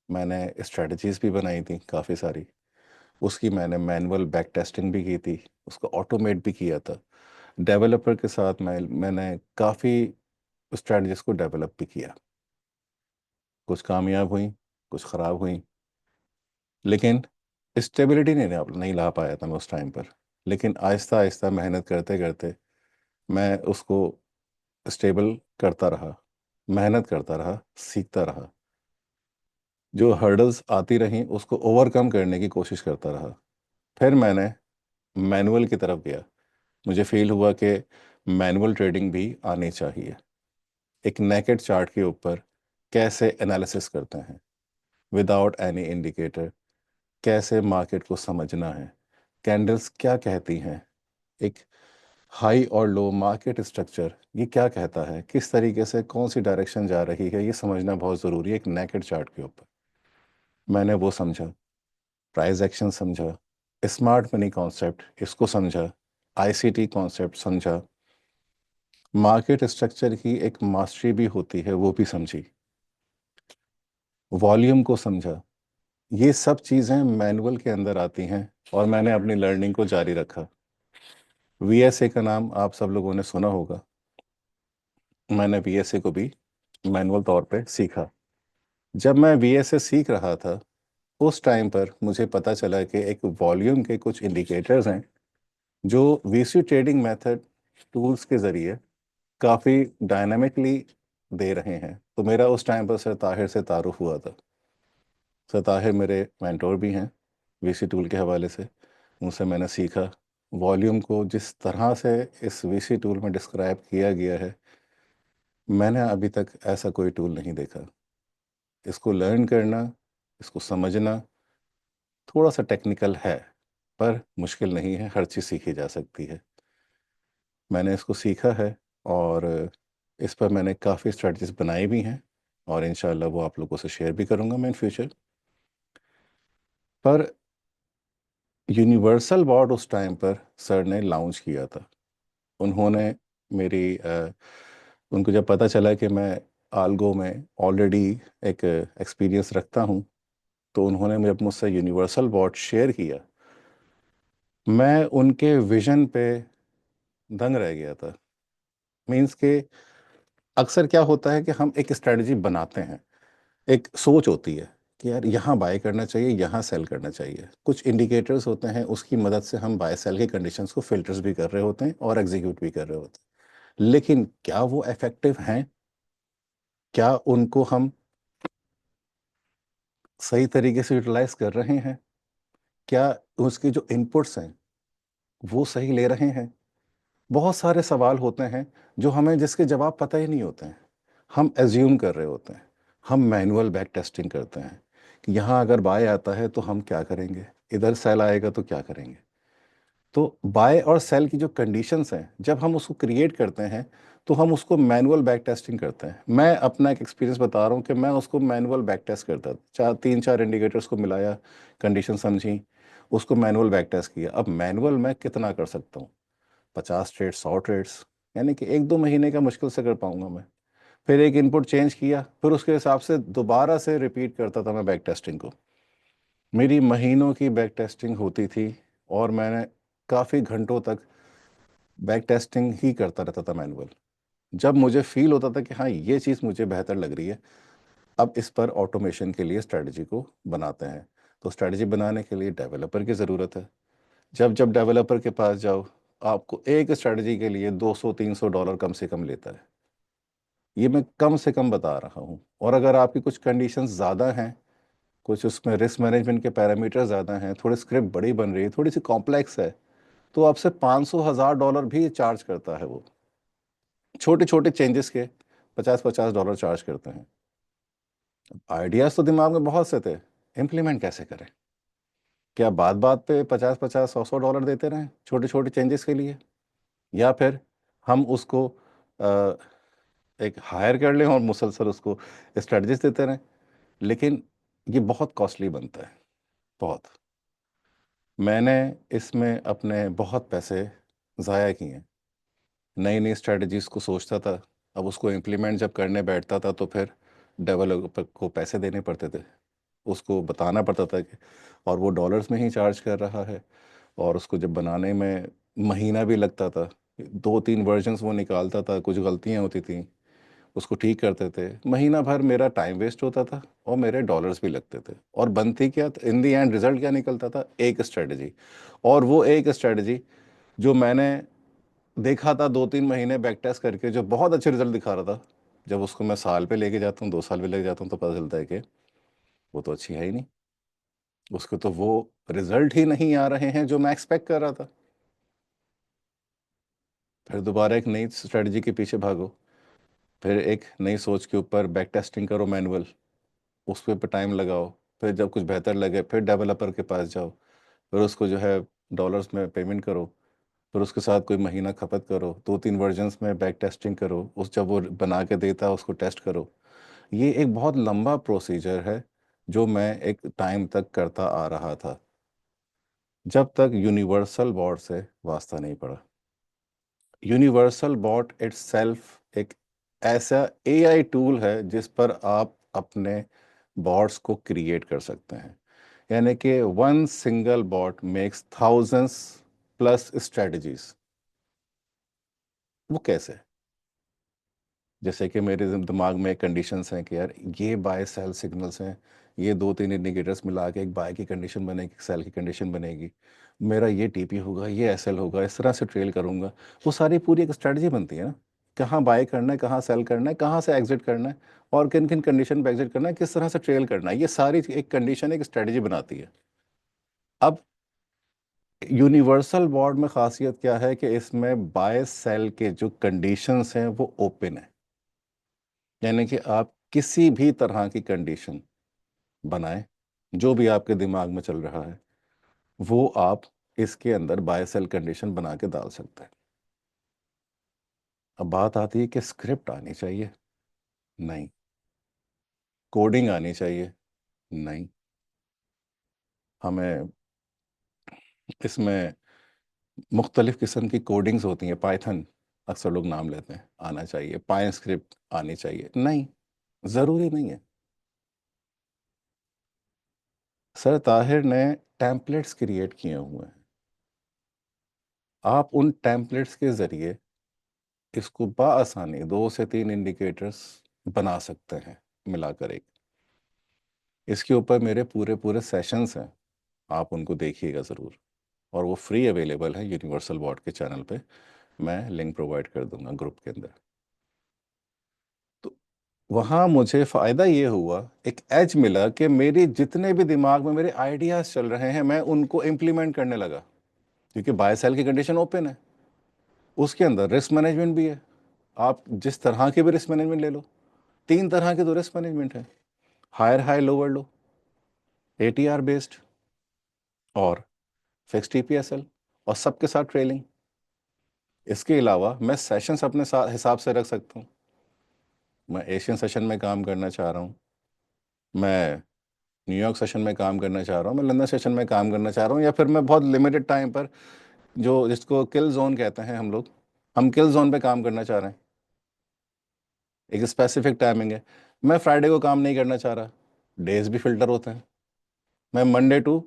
[SPEAKER 2] मैंने स्ट्रेटजीज भी बनाई थी काफ़ी सारी। उसकी मैंने मैनुअल बैक टेस्टिंग भी की थी, उसको ऑटोमेट भी किया था। डेवलपर के साथ मैंने काफ़ी स्ट्रेटजीज को डेवलप भी किया। कुछ कामयाब हुई, कुछ ख़राब हुई, लेकिन स्टेबिलिटी नहीं ला पाया था मैं उस टाइम पर। लेकिन आहिस्ता आहिस्ता मेहनत करते करते मैं उसको स्टेबल करता रहा, मेहनत करता रहा, सीखता रहा। जो हर्डल्स आती रहीं उसको ओवरकम करने की कोशिश करता रहा। फिर मैंने मैनुअल की तरफ गया। मुझे फील हुआ कि मैनुअल ट्रेडिंग भी आनी चाहिए। एक नेकेड चार्ट के ऊपर कैसे एनालिसिस करते हैं विदाउट एनी इंडिकेटर, कैसे मार्केट को समझना है, कैंडल्स क्या कहती हैं, एक हाई और लो मार्केट स्ट्रक्चर ये क्या कहता है, किस तरीके से कौन सी डायरेक्शन जा रही है, ये समझना बहुत ज़रूरी है एक नेकेड चार्ट के ऊपर। मैंने वो समझा, प्राइस एक्शन समझा, स्मार्ट मनी कॉन्सेप्ट इसको समझा, आईसीटी कॉन्सेप्ट समझा, मार्केट स्ट्रक्चर की एक मास्टरी भी होती है वो भी समझी, वॉल्यूम को समझा। ये सब चीज़ें मैनुअल के अंदर आती हैं, और मैंने अपनी लर्निंग को जारी रखा। वीएसए का नाम आप सब लोगों ने सुना होगा। मैंने वीएसए को भी मैनुअल तौर पे सीखा। जब मैं वीएसए सीख रहा था, उस टाइम पर मुझे पता चला कि एक वॉल्यूम के कुछ इंडिकेटर्स हैं जो वीसी ट्रेडिंग मेथड टूल्स के ज़रिए काफ़ी डायनामिकली दे रहे हैं। तो मेरा उस टाइम पर सर ताहिर से तारुफ हुआ था। सर ताहिर मेरे मेंटोर भी हैं वीसी टूल के हवाले से। उनसे मैंने सीखा वॉल्यूम को जिस तरह से इस वीसी टूल में डिस्क्राइब किया गया है। मैंने अभी तक ऐसा कोई टूल नहीं देखा। इसको लर्न करना, इसको समझना थोड़ा सा टेक्निकल है, पर मुश्किल नहीं है, हर चीज़ सीखी जा सकती है। मैंने इसको सीखा है, और इस पर मैंने काफ़ी स्ट्रेटजीज बनाई भी हैं, और इंशाल्लाह वो आप लोगों से शेयर भी करूँगा मैं इन फ्यूचर। पर यूनिवर्सल बोर्ड उस टाइम पर सर ने लॉन्च किया था। उन्होंने मेरी उनको जब पता चला कि मैं आल्गो में ऑलरेडी एक एक्सपीरियंस रखता हूँ, तो उन्होंने जब मुझसे यूनिवर्सल बोर्ड शेयर किया, मैं उनके विजन पे दंग रह गया था। मीन्स के अक्सर क्या होता है कि हम एक स्ट्रेटजी बनाते हैं, एक सोच होती है कि यार यहाँ बाय करना चाहिए, यहाँ सेल करना चाहिए। कुछ इंडिकेटर्स होते हैं, उसकी मदद से हम बाय सेल के कंडीशंस को फिल्टर्स भी कर रहे होते हैं और एग्जीक्यूट भी कर रहे होते हैं। लेकिन क्या वो इफेक्टिव हैं? क्या उनको हम सही तरीके से यूटिलाइज कर रहे हैं? क्या उसके जो इनपुट्स हैं वो सही ले रहे हैं? बहुत सारे सवाल होते हैं जो हमें जिसके जवाब पता ही नहीं होते हैं। हम एज्यूम कर रहे होते हैं। हम मैनुअल बैक टेस्टिंग करते हैं कि यहाँ अगर बाय आता है तो हम क्या करेंगे, इधर सेल आएगा तो क्या करेंगे। तो बाय और सेल की जो कंडीशंस हैं, जब हम उसको क्रिएट करते हैं तो हम उसको मैनुअल बैक टेस्टिंग करते हैं। मैं अपना एक एक्सपीरियंस बता रहा हूँ कि मैं उसको मैनुअल बैक टेस्ट करता था। चार तीन चार इंडिकेटर्स को मिलाया, कंडीशन समझी, उसको मैनुअल बैक टेस्ट किया। अब मैनुअल मैं कितना कर सकता हूँ? 50 ट्रेड्स, 100 ट्रेड्स, यानी कि एक दो महीने का मुश्किल से कर पाऊंगा मैं। फिर एक इनपुट चेंज किया, फिर उसके हिसाब से दोबारा से रिपीट करता था मैं बैक टेस्टिंग को। मेरी महीनों की बैक टेस्टिंग होती थी, और मैंने काफ़ी घंटों तक बैक टेस्टिंग ही करता रहता था मैनुअल। जब मुझे फील होता था कि हाँ ये चीज़ मुझे बेहतर लग रही है, अब इस पर ऑटोमेशन के लिए स्ट्रेटजी को बनाते हैं। तो स्ट्रेटजी बनाने के लिए डेवलपर की ज़रूरत है। जब जब डेवलपर के पास जाओ, आपको एक स्ट्रेटजी के लिए $200-300 कम से कम लेता है। ये मैं कम से कम बता रहा हूँ। और अगर आपकी कुछ कंडीशंस ज़्यादा हैं, कुछ उसमें रिस्क मैनेजमेंट के पैरामीटर ज़्यादा हैं, थोड़ी स्क्रिप्ट बड़ी बन रही है, थोड़ी सी कॉम्प्लेक्स है, तो आपसे 500-1000 डॉलर भी चार्ज करता है वो। छोटे छोटे चेंजेस के $50-50 चार्ज करते हैं। आइडियाज़ तो दिमाग में बहुत से थे, इम्प्लीमेंट कैसे करें? क्या बात बात पे 50-50 100-100 डॉलर देते रहें छोटे छोटे चेंजेस के लिए? या फिर हम उसको अ, एक हायर कर लें और मुसलसल उसको स्ट्रेटजीज देते रहें? लेकिन ये बहुत कॉस्टली बनता है, बहुत। मैंने इसमें अपने बहुत पैसे ज़ाया किए। नई नई स्ट्रेटजीज को सोचता था, अब उसको इम्प्लीमेंट जब करने बैठता था तो फिर डेवलपर को पैसे देने पड़ते थे, उसको बताना पड़ता था कि, और वो डॉलर्स में ही चार्ज कर रहा है। और उसको जब बनाने में महीना भी लगता था, 2-3 वर्जन्स वो निकालता था, कुछ गलतियाँ होती थी, उसको ठीक करते थे। महीना भर मेरा टाइम वेस्ट होता था, और मेरे डॉलर्स भी लगते थे। और बनती क्या, इन दी एंड रिजल्ट क्या निकलता था? एक स्ट्रेटजी। और वो एक स्ट्रेटजी जो मैंने देखा था 2-3 महीने बैक टेस्ट करके, जो बहुत अच्छे रिजल्ट दिखा रहा था, जब उसको मैं साल पे लेके जाता हूँ, 2 साल पे लेके जाता हूँ, तो पता चलता है कि वो तो अच्छी है ही नहीं। उसको तो वो रिजल्ट ही नहीं आ रहे हैं जो मैं एक्सपेक्ट कर रहा था। फिर दोबारा एक नई स्ट्रेटजी के पीछे भागो, फिर एक नई सोच के ऊपर बैक टेस्टिंग करो मैनुअल, उस पे टाइम लगाओ। फिर जब कुछ बेहतर लगे, फिर डेवलपर के पास जाओ, फिर उसको जो है डॉलर्स में पेमेंट करो, फिर उसके साथ कोई महीना खपत करो, 2-3 वर्जन्स में बैक टेस्टिंग करो, उस जब वो बना के देता है उसको टेस्ट करो। ये एक बहुत लंबा प्रोसीजर है जो मैं एक टाइम तक करता आ रहा था, जब तक यूनिवर्सल बोर्ड से वास्ता नहीं पड़ा। यूनिवर्सल बोर्ड इट्सेल्फ एक ऐसा एआई टूल है जिस पर आप अपने बोर्ड्स को क्रिएट कर सकते हैं। यानी कि one single bot makes thousands plus strategies. वो कैसे? जैसे कि मेरे दिमाग में कंडीशंस हैं कि यार ये बाय सेल सिग्नल्स हैं, ये दो तीन इंडिकेटर्स मिला के एक बाय की कंडीशन बनेगी, एक सेल की कंडीशन बनेगी, मेरा ये टीपी होगा, ये एसएल होगा, इस तरह से ट्रेल करूंगा। वो सारी पूरी एक स्ट्रेटजी बनती है ना, कहाँ बाय करना है, कहाँ सेल करना है, कहाँ से एग्जिट करना है, और किन किन कंडीशन पे एग्जिट करना है, किस तरह से ट्रेल करना है, ये सारी एक कंडीशन एक स्ट्रेटजी बनाती है। अब यूनिवर्सल बॉर्ड में खासियत क्या है कि इसमें बाय सेल के जो कंडीशंस हैं वो ओपन है। यानी कि आप किसी भी तरह की कंडीशन बनाएं, जो भी आपके दिमाग में चल रहा है वो आप इसके अंदर बाय सेल कंडीशन बना के डाल सकते हैं। अब बात आती है कि स्क्रिप्ट आनी चाहिए, नहीं। कोडिंग आनी चाहिए, नहीं। हमें इसमें मुख्तलिफ किस्म की कोडिंग्स होती हैं, पाइथन अक्सर लोग नाम लेते हैं, आना चाहिए। पाइन स्क्रिप्ट आनी चाहिए, नहीं, ज़रूरी नहीं है। सर ताहिर ने टेम्पलेट्स क्रिएट किए हुए हैं, आप उन टेम्पलेट्स के ज़रिए इसको बआसानी दो से तीन इंडिकेटर्स बना सकते हैं मिलाकर एक। इसके ऊपर मेरे पूरे पूरे सेशंस हैं, आप उनको देखिएगा ज़रूर। और वो फ्री अवेलेबल है यूनिवर्सल बॉट के चैनल पे, मैं लिंक प्रोवाइड कर दूंगा ग्रुप के अंदर। तो वहाँ मुझे फ़ायदा ये हुआ, एक एज मिला कि मेरी जितने भी दिमाग में मेरे आइडियाज़ चल रहे हैं मैं उनको इम्प्लीमेंट करने लगा, क्योंकि बाय सेल की कंडीशन ओपन है, उसके अंदर रिस्क मैनेजमेंट भी है। आप जिस तरह की भी रिस्क मैनेजमेंट ले लो, तीन तरह के तो रिस्क मैनेजमेंट है, higher high lower low, ATR based और फिक्स टीपीएसएल, और सबके साथ ट्रेलिंग। इसके अलावा मैं सेशंस अपने साथ हिसाब से रख सकता हूँ। मैं एशियन सेशन में काम करना चाह रहा हूँ, मैं न्यूयॉर्क सेशन में काम करना चाह रहा हूँ, मैं लंदन सेशन में काम करना चाह रहा हूँ, या फिर मैं बहुत लिमिटेड टाइम पर, जो जिसको किल जोन कहते हैं हम लोग, हम किल जोन पे काम करना चाह रहे हैं। एक स्पेसिफिक टाइमिंग है, मैं फ्राइडे को काम नहीं करना चाह रहा, डेज भी फिल्टर होते हैं। मैं मंडे टू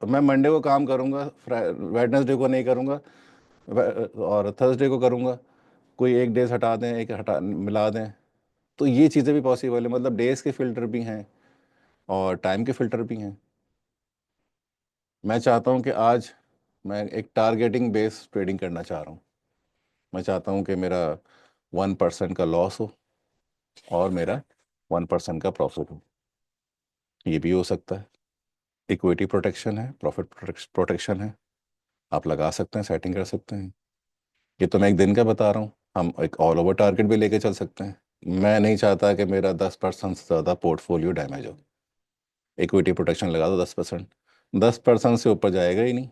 [SPEAKER 2] मैं मंडे को काम करूँगा, वेडनेसडे को नहीं करूँगा, और थर्सडे को करूँगा। कोई एक डेज हटा दें, एक हटा मिला दें, तो ये चीज़ें भी पॉसिबल है। मतलब डेज के फिल्टर भी हैं और टाइम के फिल्टर भी हैं। मैं चाहता हूँ कि आज मैं एक टारगेटिंग बेस ट्रेडिंग करना चाह रहा हूँ। मैं चाहता हूँ कि मेरा 1% का लॉस हो और मेरा 1% का प्रॉफिट हो, ये भी हो सकता है। इक्विटी प्रोटेक्शन है, प्रॉफिट प्रोटेक्शन है, आप लगा सकते हैं, सेटिंग कर सकते हैं। ये तो मैं एक दिन का बता रहा हूँ, हम एक ऑल ओवर टारगेट भी लेके चल सकते हैं। मैं नहीं चाहता कि मेरा 10% से ज़्यादा पोर्टफोलियो डैमेज हो। इक्विटी प्रोटेक्शन लगा दो 10%, 10% से ऊपर जाएगा ही नहीं।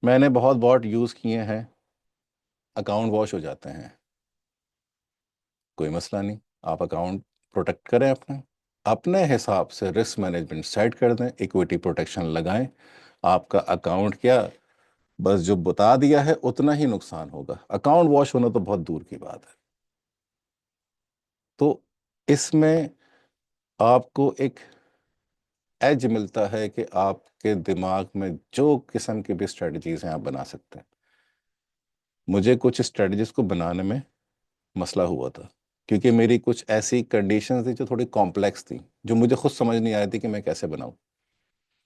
[SPEAKER 2] मैंने बहुत बॉट यूज़ किए हैं, अकाउंट वॉश हो जाते हैं, कोई मसला नहीं। आप अकाउंट प्रोटेक्ट करें अपने अपने हिसाब से, रिस्क मैनेजमेंट सेट कर दें, इक्विटी प्रोटेक्शन लगाएं। आपका अकाउंट क्या, बस जो बता दिया है उतना ही नुकसान होगा, अकाउंट वॉश होना तो बहुत दूर की बात है। तो इसमें आपको एक एज मिलता है कि आपके दिमाग में जो किस्म की भी स्ट्रेटजीज हैं आप बना सकते हैं। मुझे कुछ स्ट्रेटजीज को बनाने में मसला हुआ था, क्योंकि मेरी कुछ ऐसी कंडीशंस थी जो थोड़ी कॉम्प्लेक्स थी, जो मुझे खुद समझ नहीं आ रही थी कि मैं कैसे बनाऊं।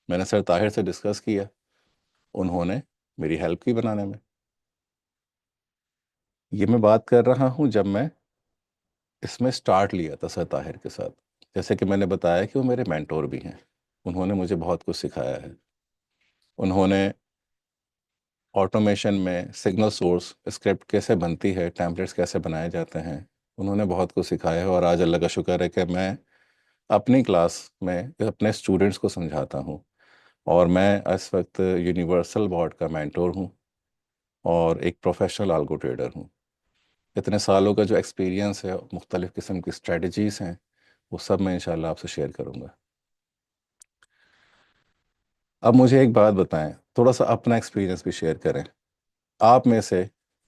[SPEAKER 2] मैंने सर ताहिर से डिस्कस किया, उन्होंने मेरी हेल्प की बनाने में। ये मैं बात कर रहा हूँ जब मैं इसमें स्टार्ट लिया था सर ताहिर के साथ। जैसे कि मैंने बताया कि वो मेरे मेंटोर भी हैं, उन्होंने मुझे बहुत कुछ सिखाया है। उन्होंने ऑटोमेशन में सिग्नल सोर्स स्क्रिप्ट कैसे बनती है, टेम्पलेट्स कैसे बनाए जाते हैं, उन्होंने बहुत कुछ सिखाया है। और आज अल्लाह का शुक्र है कि मैं अपनी क्लास में अपने स्टूडेंट्स को समझाता हूँ, और मैं इस वक्त यूनिवर्सल बॉर्ड का मेंटोर हूँ और एक प्रोफेशनल आल्गो ट्रेडर हूँ। इतने सालों का जो एक्सपीरियंस है, मुख्तलिफ़ किस्म की स्ट्रेटजीज़ हैं, वो सब मैं इंशाल्लाह आपसे शेयर करूँगा। अब मुझे एक बात बताएं, थोड़ा सा अपना एक्सपीरियंस भी शेयर करें। आप में से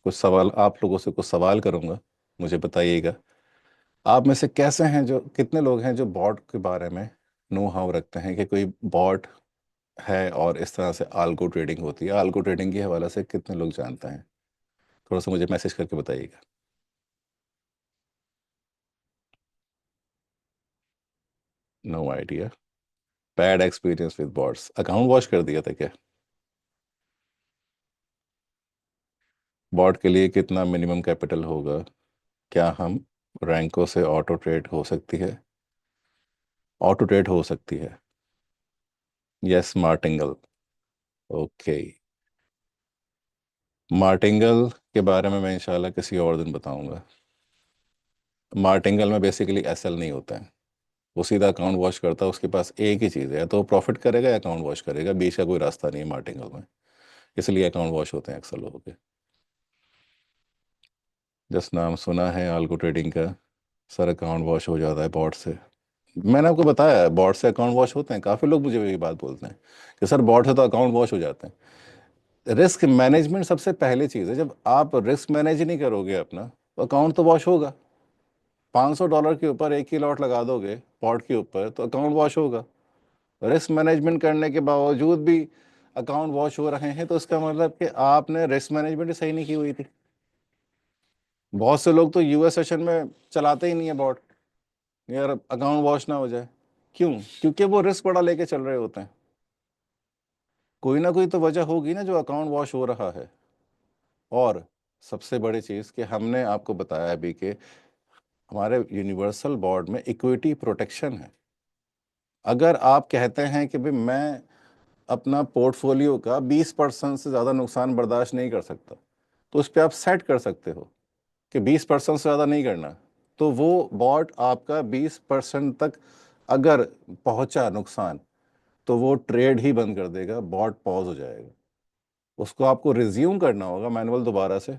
[SPEAKER 2] कुछ सवाल, आप लोगों से कुछ सवाल करूँगा, मुझे बताइएगा। आप में से कैसे हैं, जो कितने लोग हैं जो बॉर्ड के बारे में नो हाउ रखते हैं कि कोई बॉट है और इस तरह से आल्गो ट्रेडिंग होती है? आल्गो ट्रेडिंग के हवाले से कितने लोग जानते हैं? थोड़ा सा मुझे मैसेज करके बताइएगा। No idea. Bad experience with bots, account wash कर दिया था क्या? बॉट के लिए कितना मिनिमम कैपिटल होगा? क्या हम रैंकों से ऑटो ट्रेड हो सकती है? ऑटो ट्रेड हो सकती है। Yes martingale. ओके। मार्टिंगल के बारे में मैं इंशाल्लाह किसी और दिन बताऊंगा। मार्टिंगल में बेसिकली एसएल नहीं होता है। वो सीधा अकाउंट वॉश करता है, उसके पास एक ही चीज़ है, या तो प्रॉफिट करेगा या अकाउंट वॉश करेगा, बीच का कोई रास्ता नहीं है मार्टिंगल में। इसलिए अकाउंट वॉश होते हैं अक्सर लोगों के। जिस नाम सुना है आल्गो ट्रेडिंग का, सर अकाउंट वॉश हो जाता है बॉट से। मैंने आपको बताया बॉट से अकाउंट वॉश होते हैं, काफ़ी लोग मुझे ये बात बोलते हैं कि सर बॉट से तो अकाउंट वॉश हो जाते हैं। रिस्क मैनेजमेंट सबसे पहली चीज़ है। जब आप रिस्क मैनेज ही नहीं करोगे अपना, तो अकाउंट तो वॉश होगा। $500 के ऊपर एक ही लॉट लगा दोगे पॉट के ऊपर, तो अकाउंट वॉश होगा। रिस्क मैनेजमेंट करने के बावजूद भी अकाउंट वॉश हो रहे हैं, तो इसका मतलब कि आपने रिस्क मैनेजमेंट ही सही नहीं की हुई थी। बहुत से लोग तो यूएस सेशन में चलाते ही नहीं है बॉट, यार अकाउंट वॉश ना हो जाए। क्यों? क्योंकि वो रिस्क बड़ा लेके चल रहे होते हैं। कोई ना कोई तो वजह होगी ना जो अकाउंट वॉश हो रहा है। और सबसे बड़ी चीज़ कि हमने आपको बताया अभी कि हमारे यूनिवर्सल बोर्ड में इक्विटी प्रोटेक्शन है। अगर आप कहते हैं कि भाई मैं अपना पोर्टफोलियो का 20% से ज़्यादा नुकसान बर्दाश्त नहीं कर सकता, तो उस पर आप सेट कर सकते हो कि 20% से ज़्यादा नहीं करना। तो वो बॉट आपका 20% तक अगर पहुंचा नुकसान, तो वो ट्रेड ही बंद कर देगा, बॉट पॉज हो जाएगा। उसको आपको रिज्यूम करना होगा मैनुअल दोबारा से,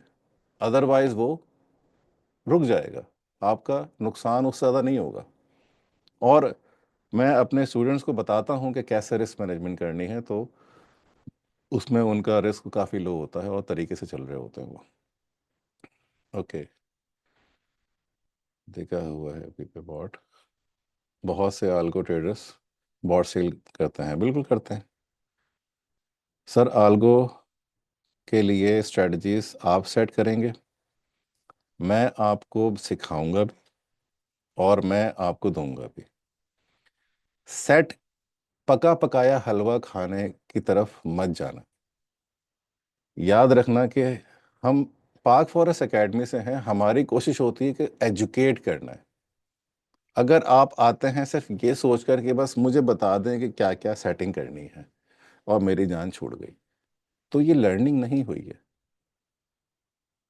[SPEAKER 2] अदरवाइज वो रुक जाएगा। आपका नुकसान उससे ज़्यादा नहीं होगा। और मैं अपने स्टूडेंट्स को बताता हूं कि कैसे रिस्क मैनेजमेंट करनी है, तो उसमें उनका रिस्क काफ़ी लो होता है और तरीके से चल रहे होते हैं वो। ओके। देखा हुआ है अभी पे बॉट। बहुत से आल्गो ट्रेडर्स बॉट सेल करते हैं, बिल्कुल करते हैं। सर आल्गो के लिए स्ट्रेटजीज आप सेट करेंगे? मैं आपको सिखाऊंगा भी और मैं आपको दूंगा भी। सेट पका पकाया हलवा खाने की तरफ मत जाना। याद रखना कि हम पाक फॉरेस्ट एकेडमी से हैं, हमारी कोशिश होती है कि एजुकेट करना है। अगर आप आते हैं सिर्फ ये सोचकर कि बस मुझे बता दें कि क्या क्या सेटिंग करनी है और मेरी जान छूट गई, तो ये लर्निंग नहीं हुई है।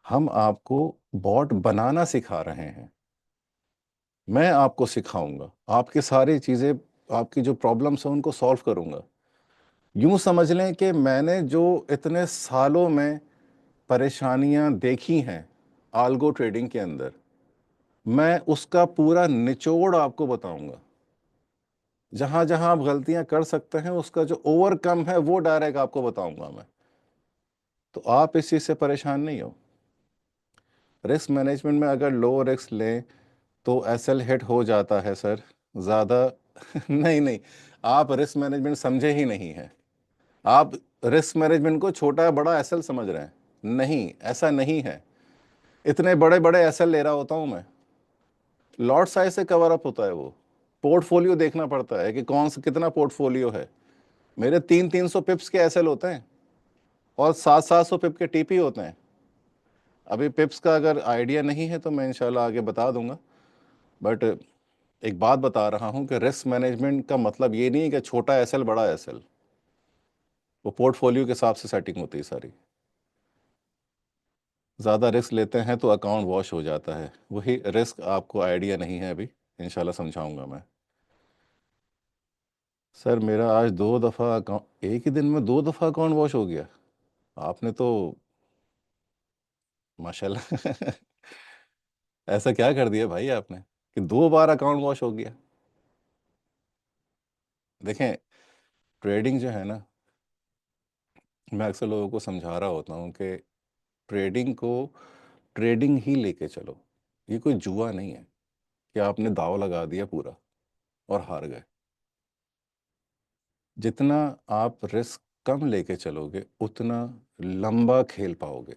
[SPEAKER 2] हम आपको बॉट बनाना सिखा रहे हैं। मैं आपको सिखाऊंगा, आपकी सारी चीज़ें, आपकी जो प्रॉब्लम्स हैं उनको सॉल्व करूंगा। यूं समझ लें कि मैंने जो इतने सालों में परेशानियां देखी हैं आल्गो ट्रेडिंग के अंदर, मैं उसका पूरा निचोड़ आपको बताऊंगा। जहां जहां आप गलतियां कर सकते हैं, उसका जो ओवरकम है वो डायरेक्ट आपको बताऊंगा मैं। तो आप इस चीज़ से परेशान नहीं हो। रिस्क मैनेजमेंट में अगर लो रिस्क लें तो एसएल हिट हो जाता है सर, ज़्यादा नहीं नहीं, आप रिस्क मैनेजमेंट समझे ही नहीं है। आप रिस्क मैनेजमेंट को छोटा बड़ा एसएल समझ रहे हैं। नहीं, ऐसा नहीं है। इतने बड़े बड़े एसएल ले रहा होता हूं मैं। लॉट साइज से कवर अप होता है वो। पोर्टफोलियो देखना पड़ता है कि कौन सा कितना पोर्टफोलियो है। मेरे 300-300 पिप्स के एसएल होते हैं और 700-700 पिप के टीपी होते हैं। अभी पिप्स का अगर आइडिया नहीं है तो मैं इंशाल्लाह आगे बता दूंगा। बट एक बात बता रहा हूं कि रिस्क मैनेजमेंट का मतलब ये नहीं है कि छोटा एसएल बड़ा एसएल। वो पोर्टफोलियो के हिसाब से सेटिंग होती है सारी। ज़्यादा रिस्क लेते हैं तो अकाउंट वॉश हो जाता है, वही रिस्क आपको आइडिया नहीं है अभी। इंशाल्लाह समझाऊंगा मैं। सर मेरा आज 2 दफ़ा अकाउंट, एक ही दिन में 2 दफ़ा अकाउंट वॉश हो गया। आपने तो माशाल्लाह ऐसा क्या कर दिया भाई आपने कि 2 बार अकाउंट वॉश हो गया? देखें, ट्रेडिंग जो है ना, मैं अक्सर लोगों को समझा रहा होता हूँ कि ट्रेडिंग को ट्रेडिंग ही लेके चलो। ये कोई जुआ नहीं है कि आपने दाव लगा दिया पूरा और हार गए। जितना आप रिस्क कम लेके चलोगे उतना लंबा खेल पाओगे।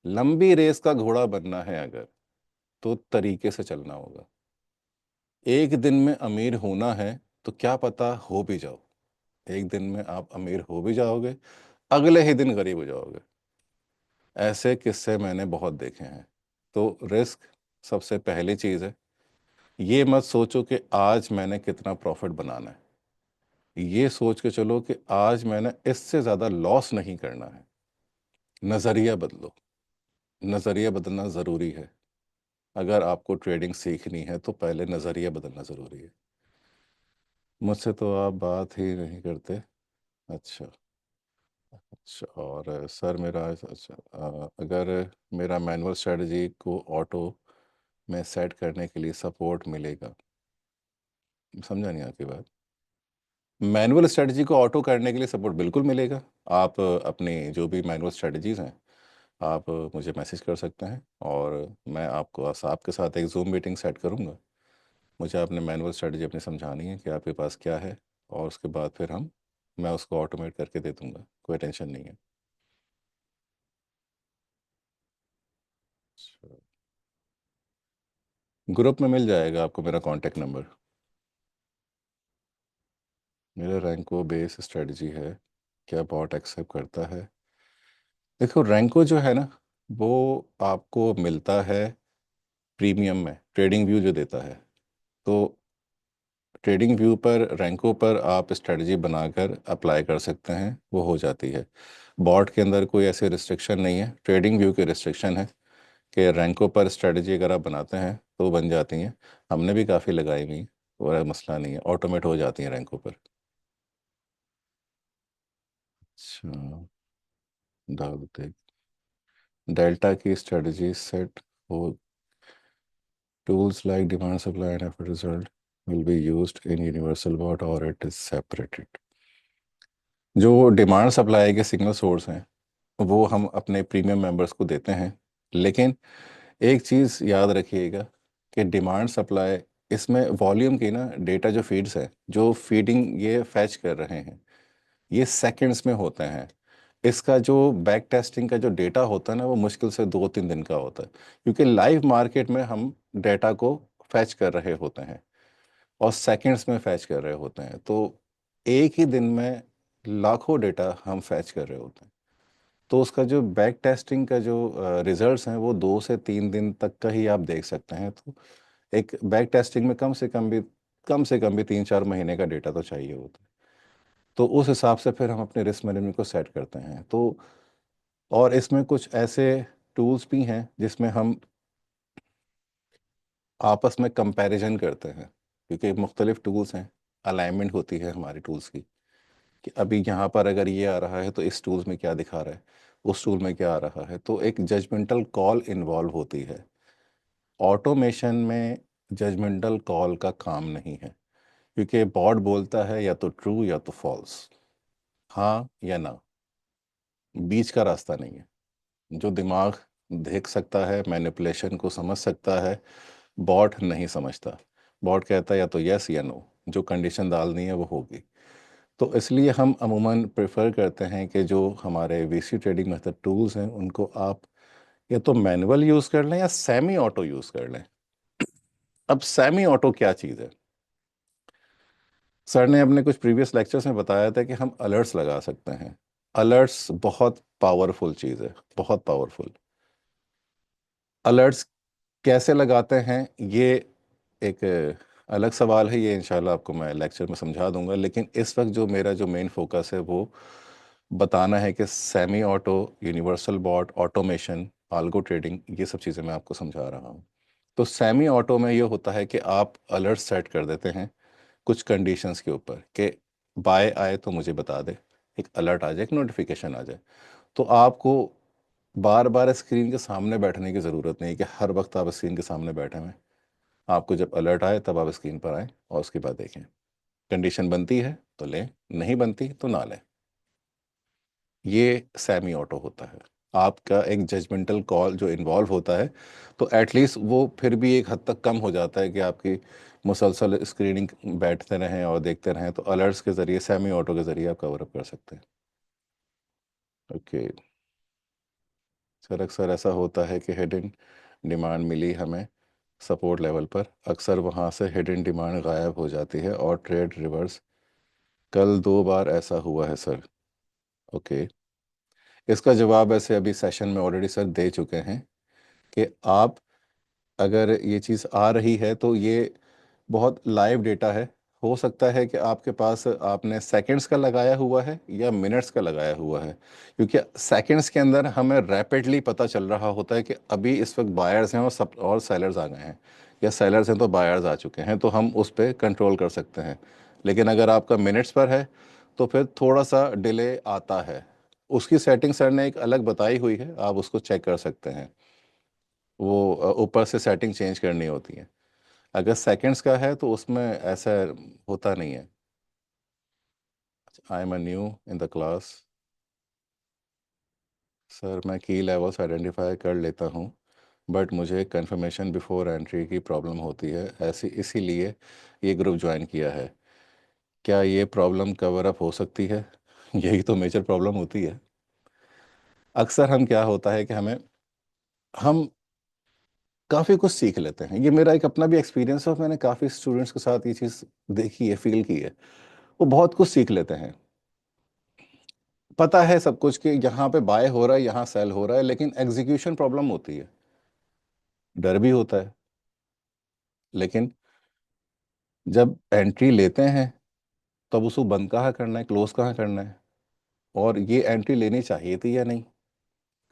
[SPEAKER 2] लंबी रेस का घोड़ा बनना है अगर, तो तरीके से चलना होगा। एक दिन में अमीर होना है तो क्या पता हो भी जाओ, एक दिन में आप अमीर हो भी जाओगे, अगले ही दिन गरीब हो जाओगे। ऐसे किस्से मैंने बहुत देखे हैं। तो रिस्क सबसे पहली चीज़ है। ये मत सोचो कि आज मैंने कितना प्रॉफिट बनाना है, ये सोच के चलो कि आज मैंने इससे ज़्यादा लॉस नहीं करना है। नज़रिया बदलो। नज़रिया बदलना ज़रूरी है। अगर आपको ट्रेडिंग सीखनी है तो पहले नज़रिया बदलना ज़रूरी है। मुझसे तो आप बात ही नहीं करते। अच्छा। अच्छा, और सर मेरा अच्छा, अगर मेरा मैनुअल स्ट्रेटजी को ऑटो में सेट करने के लिए सपोर्ट मिलेगा। समझा नहीं आपकी बात। मैनुअल स्ट्रेटजी को ऑटो करने के लिए सपोर्ट बिल्कुल मिलेगा। आप अपनी जो भी मैनुअल स्ट्रेटजीज़ हैं, आप मुझे मैसेज कर सकते हैं, और मैं आपको आपके साथ एक जूम मीटिंग सेट करूंगा। मुझे आपने मैनुअल स्ट्रेटजी अपनी समझानी है कि आपके पास क्या है, और उसके बाद फिर मैं उसको ऑटोमेट करके दे दूंगा, कोई टेंशन नहीं है। अच्छा। ग्रुप में मिल जाएगा आपको मेरा कांटेक्ट नंबर। मेरा रैंको बेस स्ट्रेटजी है, क्या बॉट एक्सेप्ट करता है? देखो, रैंको जो है ना, वो आपको मिलता है प्रीमियम में, ट्रेडिंग व्यू जो देता है। तो ट्रेडिंग व्यू पर, रैंको पर आप स्ट्रेटजी बनाकर अप्लाई कर सकते हैं, वो हो जाती है। बॉट के अंदर कोई ऐसे रिस्ट्रिक्शन नहीं है, ट्रेडिंग व्यू के रिस्ट्रिक्शन है कि रैंको पर स्ट्रेटजी अगर आप बनाते हैं तो बन जाती हैं। हमने भी काफ़ी लगाई हुई हैं, और मसला नहीं है, ऑटोमेट हो जाती हैं रैंको पर। अच्छा, डाल देते। डेल्टा की स्ट्रेटजी सेट हो, tools like demand supply and effort result will be used in universal bot or it is separated। जो डिमांड सप्लाई के सिग्नल सोर्स हैं वो हम अपने प्रीमियम मेंबर्स को देते हैं, लेकिन एक चीज़ याद रखिएगा कि डिमांड सप्लाई, इसमें वॉल्यूम की ना डेटा जो फीड्स है, जो फीडिंग ये फैच कर रहे हैं, ये सेकंड्स में होते हैं। इसका जो बैक टेस्टिंग का जो डेटा होता है ना, वो मुश्किल से 2-3 दिन का होता है, क्योंकि लाइव मार्केट में हम डेटा को फैच कर रहे होते हैं, और सेकंड्स में फैच कर रहे होते हैं। तो एक ही दिन में लाखों डेटा हम फैच कर रहे होते हैं। तो उसका जो बैक टेस्टिंग का जो रिजल्ट्स हैं वो 2 से 3 दिन तक का ही आप देख सकते हैं। तो एक बैक टेस्टिंग में कम से कम भी 3-4 महीने का डेटा तो चाहिए होता है। तो उस हिसाब से फिर हम अपने रिस्क मैनेजमेंट को सेट करते हैं। तो और इसमें कुछ ऐसे टूल्स भी हैं जिसमें हम आपस में कंपैरिजन करते हैं, क्योंकि मुख्तलिफ टूल्स हैं, अलाइनमेंट होती है हमारी टूल्स की, कि अभी यहाँ पर अगर ये आ रहा है तो इस टूल्स में क्या दिखा रहा है, उस टूल में क्या आ रहा है। तो एक जजमेंटल कॉल इन्वॉल्व होती है। ऑटोमेशन में जजमेंटल कॉल का काम नहीं है, क्योंकि बॉट बोलता है या तो ट्रू या तो फॉल्स, हाँ या ना, बीच का रास्ता नहीं है। जो दिमाग देख सकता है, मैनिपुलेशन को समझ सकता है, बॉट नहीं समझता। बॉट कहता है या तो यस या नो, जो कंडीशन डालनी है वो होगी। तो इसलिए हम अमूमन प्रेफर करते हैं कि जो हमारे वीसी ट्रेडिंग मेथड टूल्स हैं उनको आप या तो मैनुअल यूज़ कर लें या सेमी ऑटो यूज़ कर लें। अब सेमी ऑटो क्या चीज़ है? सर ने अपने कुछ प्रीवियस लेक्चर्स में बताया था कि हम अलर्ट्स लगा सकते हैं। अलर्ट्स बहुत पावरफुल चीज़ है, बहुत पावरफुल। अलर्ट्स कैसे लगाते हैं, ये एक अलग सवाल है, ये इंशाल्लाह आपको मैं लेक्चर में समझा दूंगा। लेकिन इस वक्त जो मेरा जो मेन फोकस है वो बताना है कि semi auto, universal bot, automation, algo trading, ये सब चीज़ें मैं आपको समझा रहा हूँ। तो सेमी ऑटो में ये होता है कि आप अलर्ट सेट कर देते हैं कुछ कंडीशंस के ऊपर, कि बाय आए तो मुझे बता दे, एक अलर्ट आ जाए, एक नोटिफिकेशन आ जाए। तो आपको बार बार स्क्रीन के सामने बैठने की ज़रूरत नहीं है कि हर वक्त आप स्क्रीन के सामने बैठे हुए हैं। आपको जब अलर्ट आए तब आप स्क्रीन पर आए और उसके बाद देखें। कंडीशन बनती है तो लें, नहीं बनती तो ना लें। ये सेमी ऑटो होता है। आपका एक जजमेंटल कॉल जो इन्वॉल्व होता है, तो एटलीस्ट वो फिर भी एक हद तक कम हो जाता है कि आपकी मुसलसल स्क्रीनिंग बैठते रहें और देखते रहें, तो अलर्ट्स के ज़रिए, सेमी ऑटो के ज़रिए आप कवर अप कर सकते हैं। ओके सर, अक्सर ऐसा होता है कि हिडन डिमांड मिली हमें सपोर्ट लेवल पर, अक्सर वहाँ से हिडन डिमांड गायब हो जाती है और ट्रेड रिवर्स। कल 2 बार ऐसा हुआ है सर। ओके, इसका जवाब ऐसे अभी सेशन में ऑलरेडी सर दे चुके हैं कि आप, अगर ये चीज़ आ रही है तो ये बहुत लाइव डेटा है। हो सकता है कि आपके पास आपने सेकंड्स का लगाया हुआ है या मिनट्स का लगाया हुआ है, क्योंकि सेकंड्स के अंदर हमें रैपिडली पता चल रहा होता है कि अभी इस वक्त बायर्स हैं और सब और सेलर्स आ गए हैं, या सेलर्स हैं तो बायर्स आ चुके हैं, तो हम उस पर कंट्रोल कर सकते हैं। लेकिन अगर आपका मिनट्स पर है तो फिर थोड़ा सा डिले आता है। उसकी सेटिंग सर ने एक अलग बताई हुई है, आप उसको चेक कर सकते हैं। वो ऊपर से सेटिंग चेंज करनी होती है। अगर सेकंड्स का है तो उसमें ऐसा होता नहीं है। I am a new in the class. Sir मैं की लेवल्स आइडेंटिफाई कर लेता हूँ, बट मुझे कंफर्मेशन बिफोर एंट्री की प्रॉब्लम होती है, ऐसी इसीलिए ये ग्रुप ज्वाइन किया है। क्या ये प्रॉब्लम कवर अप हो सकती है? यही तो मेजर प्रॉब्लम होती है। अक्सर हम क्या होता है कि हम काफ़ी कुछ सीख लेते हैं। ये मेरा एक अपना भी एक्सपीरियंस है और मैंने काफ़ी स्टूडेंट्स के साथ ये चीज़ देखी है, फील की है। वो बहुत कुछ सीख लेते हैं, पता है सब कुछ कि यहाँ पे बाय हो रहा है, यहाँ सेल हो रहा है, लेकिन एग्जीक्यूशन प्रॉब्लम होती है। डर भी होता है, लेकिन जब एंट्री लेते हैं तब उसको बंद कहाँ करना है, क्लोज कहाँ करना है, और ये एंट्री लेनी चाहिए थी या नहीं,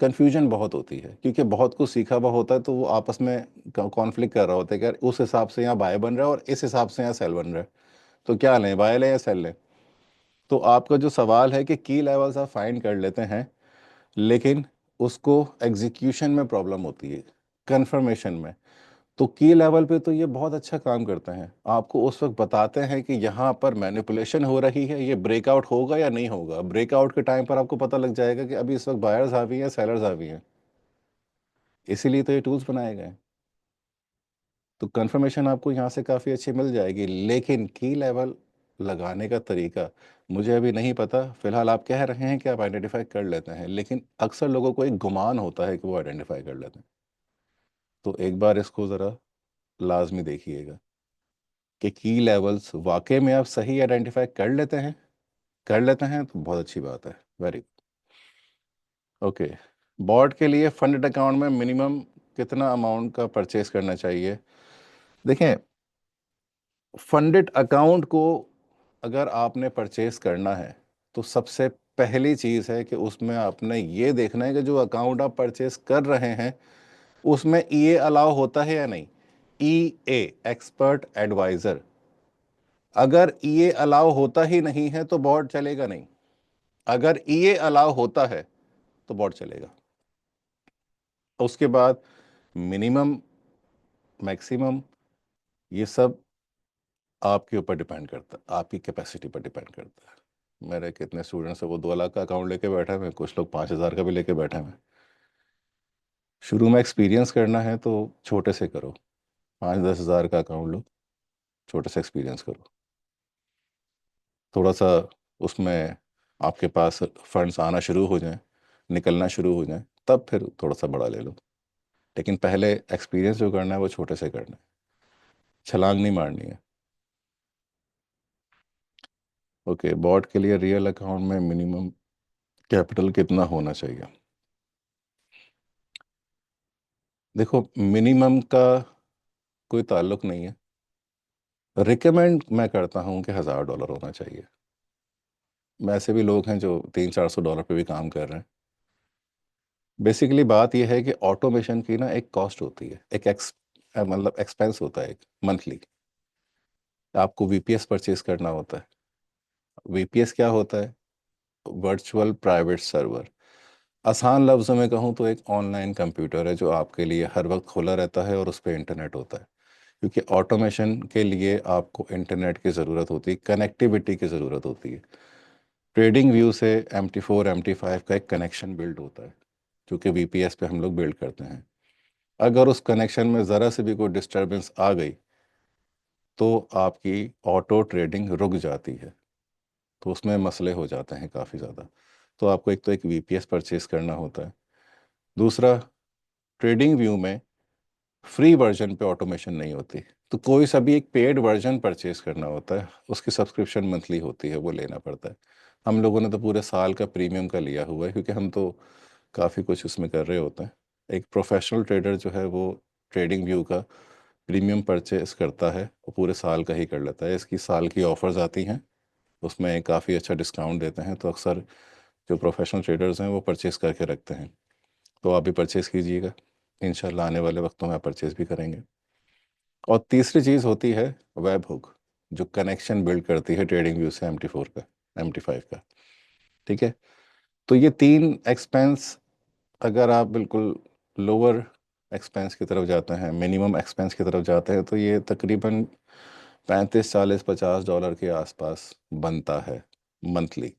[SPEAKER 2] कन्फ्यूजन बहुत होती है, क्योंकि बहुत कुछ सीखा हुआ होता है तो वो आपस में कॉन्फ्लिक्ट कर रहा होता है कि यार उस हिसाब से यहाँ बाय बन रहा है और इस हिसाब से यहाँ सेल बन रहा है, तो क्या लें, बाय लें या सेल लें। तो आपका जो सवाल है कि की लेवल्स आप फाइंड कर लेते हैं, लेकिन उसको एग्जीक्यूशन में प्रॉब्लम होती है, कंफर्मेशन में। तो की लेवल पे तो ये बहुत अच्छा काम करते हैं, आपको उस वक्त बताते हैं कि यहाँ पर मैनिपुलेशन हो रही है, ये ब्रेकआउट होगा या नहीं होगा। ब्रेकआउट के टाइम पर आपको पता लग जाएगा कि अभी इस वक्त बायर्स हावी हैं, सेलर्स हावी हैं। इसीलिए तो ये टूल्स बनाए गए हैं। तो कंफर्मेशन आपको यहाँ से काफ़ी अच्छी मिल जाएगी, लेकिन की लेवल लगाने का तरीका मुझे अभी नहीं पता। फिलहाल आप कह रहे हैं कि आप आइडेंटिफाई कर लेते हैं, लेकिन अक्सर लोगों को एक गुमान होता है कि वो आइडेंटिफाई कर लेते हैं। तो एक बार इसको ज़रा लाजमी देखिएगा कि की लेवल्स वाकई में आप सही आइडेंटिफाई कर लेते हैं। कर लेते हैं तो बहुत अच्छी बात है, वेरी गुड। ओके, बॉट के लिए फंडेड अकाउंट में मिनिमम कितना अमाउंट का परचेस करना चाहिए? देखें, फंडेड अकाउंट को अगर आपने परचेस करना है तो सबसे पहली चीज़ है कि उसमें आपने ये देखना है कि जो अकाउंट आप परचेस कर रहे हैं उसमें ईए अलाउ होता है या नहीं। ईए, एक्सपर्ट एडवाइज़र, अगर ईए अलाउ होता ही नहीं है तो बॉट चलेगा नहीं। अगर ईए अलाउ होता है तो बॉट चलेगा। उसके बाद मिनिमम, मैक्सिमम, ये सब आपके ऊपर डिपेंड करता है, आपकी कैपेसिटी पर डिपेंड करता है। मेरे कितने स्टूडेंट्स हैं वो 2 लाख का अकाउंट लेके बैठे हुए हैं, कुछ लोग 5,000 का भी लेके बैठे हुए हैं। शुरू में एक्सपीरियंस करना है तो छोटे से करो, 5-10 हज़ार का अकाउंट लो, छोटे से एक्सपीरियंस करो। थोड़ा सा उसमें आपके पास फंड्स आना शुरू हो जाएं, निकलना शुरू हो जाएं, तब फिर थोड़ा सा बड़ा ले लो। लेकिन पहले एक्सपीरियंस जो करना है वो छोटे से करना है, छलांग नहीं मारनी है। ओके, बॉट के लिए रियल अकाउंट में मिनिमम कैपिटल कितना होना चाहिए? देखो, मिनिमम का कोई ताल्लुक नहीं है। रिकमेंड मैं करता हूँ कि $1,000 होना चाहिए। वैसे भी लोग हैं जो $300-400 पे भी काम कर रहे हैं। बेसिकली बात यह है कि ऑटोमेशन की ना एक कॉस्ट होती है, एक मतलब एक्सपेंस होता है एक मंथली। आपको वीपीएस परचेज करना होता है। वीपीएस क्या होता है? Virtual private server. आसान लफ्ज़ों में कहूँ तो एक ऑनलाइन कंप्यूटर है जो आपके लिए हर वक्त खुला रहता है और उस पर इंटरनेट होता है, क्योंकि ऑटोमेशन के लिए आपको इंटरनेट की ज़रूरत होती है, कनेक्टिविटी की ज़रूरत होती है। ट्रेडिंग व्यू से MT4 MT5 का एक कनेक्शन बिल्ड होता है जो कि वीपीएस पे हम लोग बिल्ड करते हैं। अगर उस कनेक्शन में ज़रा से भी कोई डिस्टरबेंस आ गई तो आपकी ऑटो ट्रेडिंग रुक जाती है। तो उसमें मसले हो जाते हैं काफ़ी ज़्यादा। तो आपको एक तो एक वीपीएस परचेज करना होता है। दूसरा, ट्रेडिंग व्यू में फ्री वर्जन पे ऑटोमेशन नहीं होती। तो कोई सा भी एक पेड वर्जन परचेज करना होता है, उसकी सब्सक्रिप्शन मंथली होती है, वो लेना पड़ता है। हम लोगों ने तो पूरे साल का प्रीमियम का लिया हुआ है, क्योंकि हम तो काफ़ी कुछ उसमें कर रहे होते हैं। एक प्रोफेशनल ट्रेडर जो है वो ट्रेडिंग व्यू का प्रीमियम परचेज करता है, वो पूरे साल का ही कर लेता है। इसकी साल की ऑफर्स आती हैं, उसमें काफ़ी अच्छा डिस्काउंट देते हैं, तो अक्सर जो प्रोफेशनल ट्रेडर्स हैं वो परचेज़ करके रखते हैं। तो आप भी परचेज़ कीजिएगा, इंशाल्लाह आने वाले वक्तों में आप परचेज़ भी करेंगे। और तीसरी चीज़ होती है वेब हुक, जो कनेक्शन बिल्ड करती है ट्रेडिंग व्यू से MT4 का, MT5 का। ठीक है। तो ये तीन एक्सपेंस, अगर आप बिल्कुल लोअर एक्सपेंस की तरफ जाते हैं, मिनिमम एक्सपेंस की तरफ जाते हैं, तो ये तकरीबन 35 40 50 डॉलर के आसपास बनता है मंथली।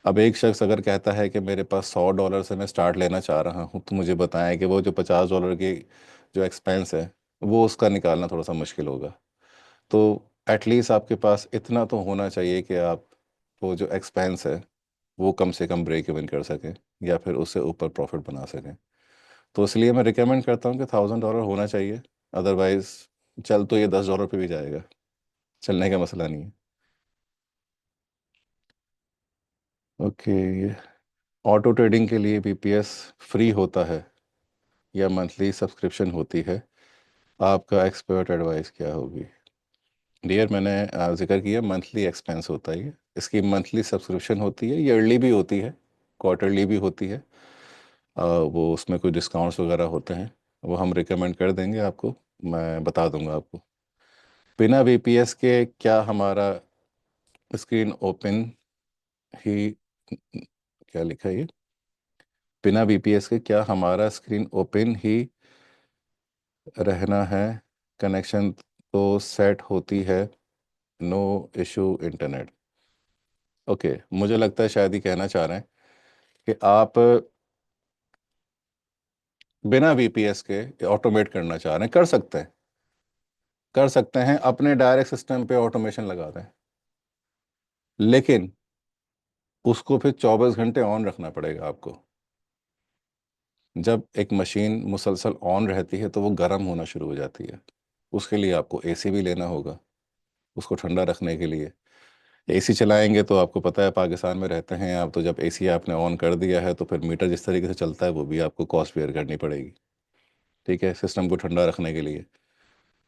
[SPEAKER 2] अब एक शख्स अगर कहता है कि मेरे पास $100 से मैं स्टार्ट लेना चाह रहा हूँ, तो मुझे बताएं कि वो जो $50 की जो एक्सपेंस है, वो उसका निकालना थोड़ा सा मुश्किल होगा। तो एटलीस्ट आपके पास इतना तो होना चाहिए कि आप वो जो एक्सपेंस है वो कम से कम ब्रेक इवन कर सकें, या फिर उससे ऊपर प्रॉफिट बना सकें। तो इसलिए मैं रिकमेंड करता हूँ कि $1000 होना चाहिए। अदरवाइज चल तो ये $10 पे भी जाएगा, चलने का मसला नहीं है। ओके, ऑटो ट्रेडिंग के लिए बीपीएस फ्री होता है या मंथली सब्सक्रिप्शन होती है? आपका एक्सपर्ट एडवाइस क्या होगी? डियर, मैंने जिक्र किया मंथली एक्सपेंस होता है ये। इसकी मंथली सब्सक्रिप्शन होती है, ईयरली भी होती है, क्वार्टरली भी होती है। वो उसमें कोई डिस्काउंट्स वगैरह होते हैं, वो हम रिकमेंड कर देंगे आपको, मैं बता दूंगा आपको। बिना बीपीएस के क्या हमारा स्क्रीन ओपन ही, क्या लिखा है ये, बिना बीपीएस के क्या हमारा स्क्रीन ओपन ही रहना है, कनेक्शन तो सेट होती है, नो इशू इंटरनेट। ओके, मुझे लगता है शायद ही कहना चाह रहे हैं कि आप बिना वीपीएस के ऑटोमेट करना चाह रहे हैं। कर सकते हैं, कर सकते हैं, अपने डायरेक्ट सिस्टम पे ऑटोमेशन लगा दें, लेकिन उसको फिर 24 घंटे ऑन रखना पड़ेगा आपको। जब एक मशीन मुसलसल ऑन रहती है तो वो गर्म होना शुरू हो जाती है। उसके लिए आपको एसी भी लेना होगा, उसको ठंडा रखने के लिए। एसी चलाएंगे तो आपको पता है, पाकिस्तान में रहते हैं आप, तो जब एसी आपने ऑन कर दिया है तो फिर मीटर जिस तरीके से चलता है वो भी आपको कॉस्ट बेयर करनी पड़ेगी। ठीक है, सिस्टम को ठंडा रखने के लिए।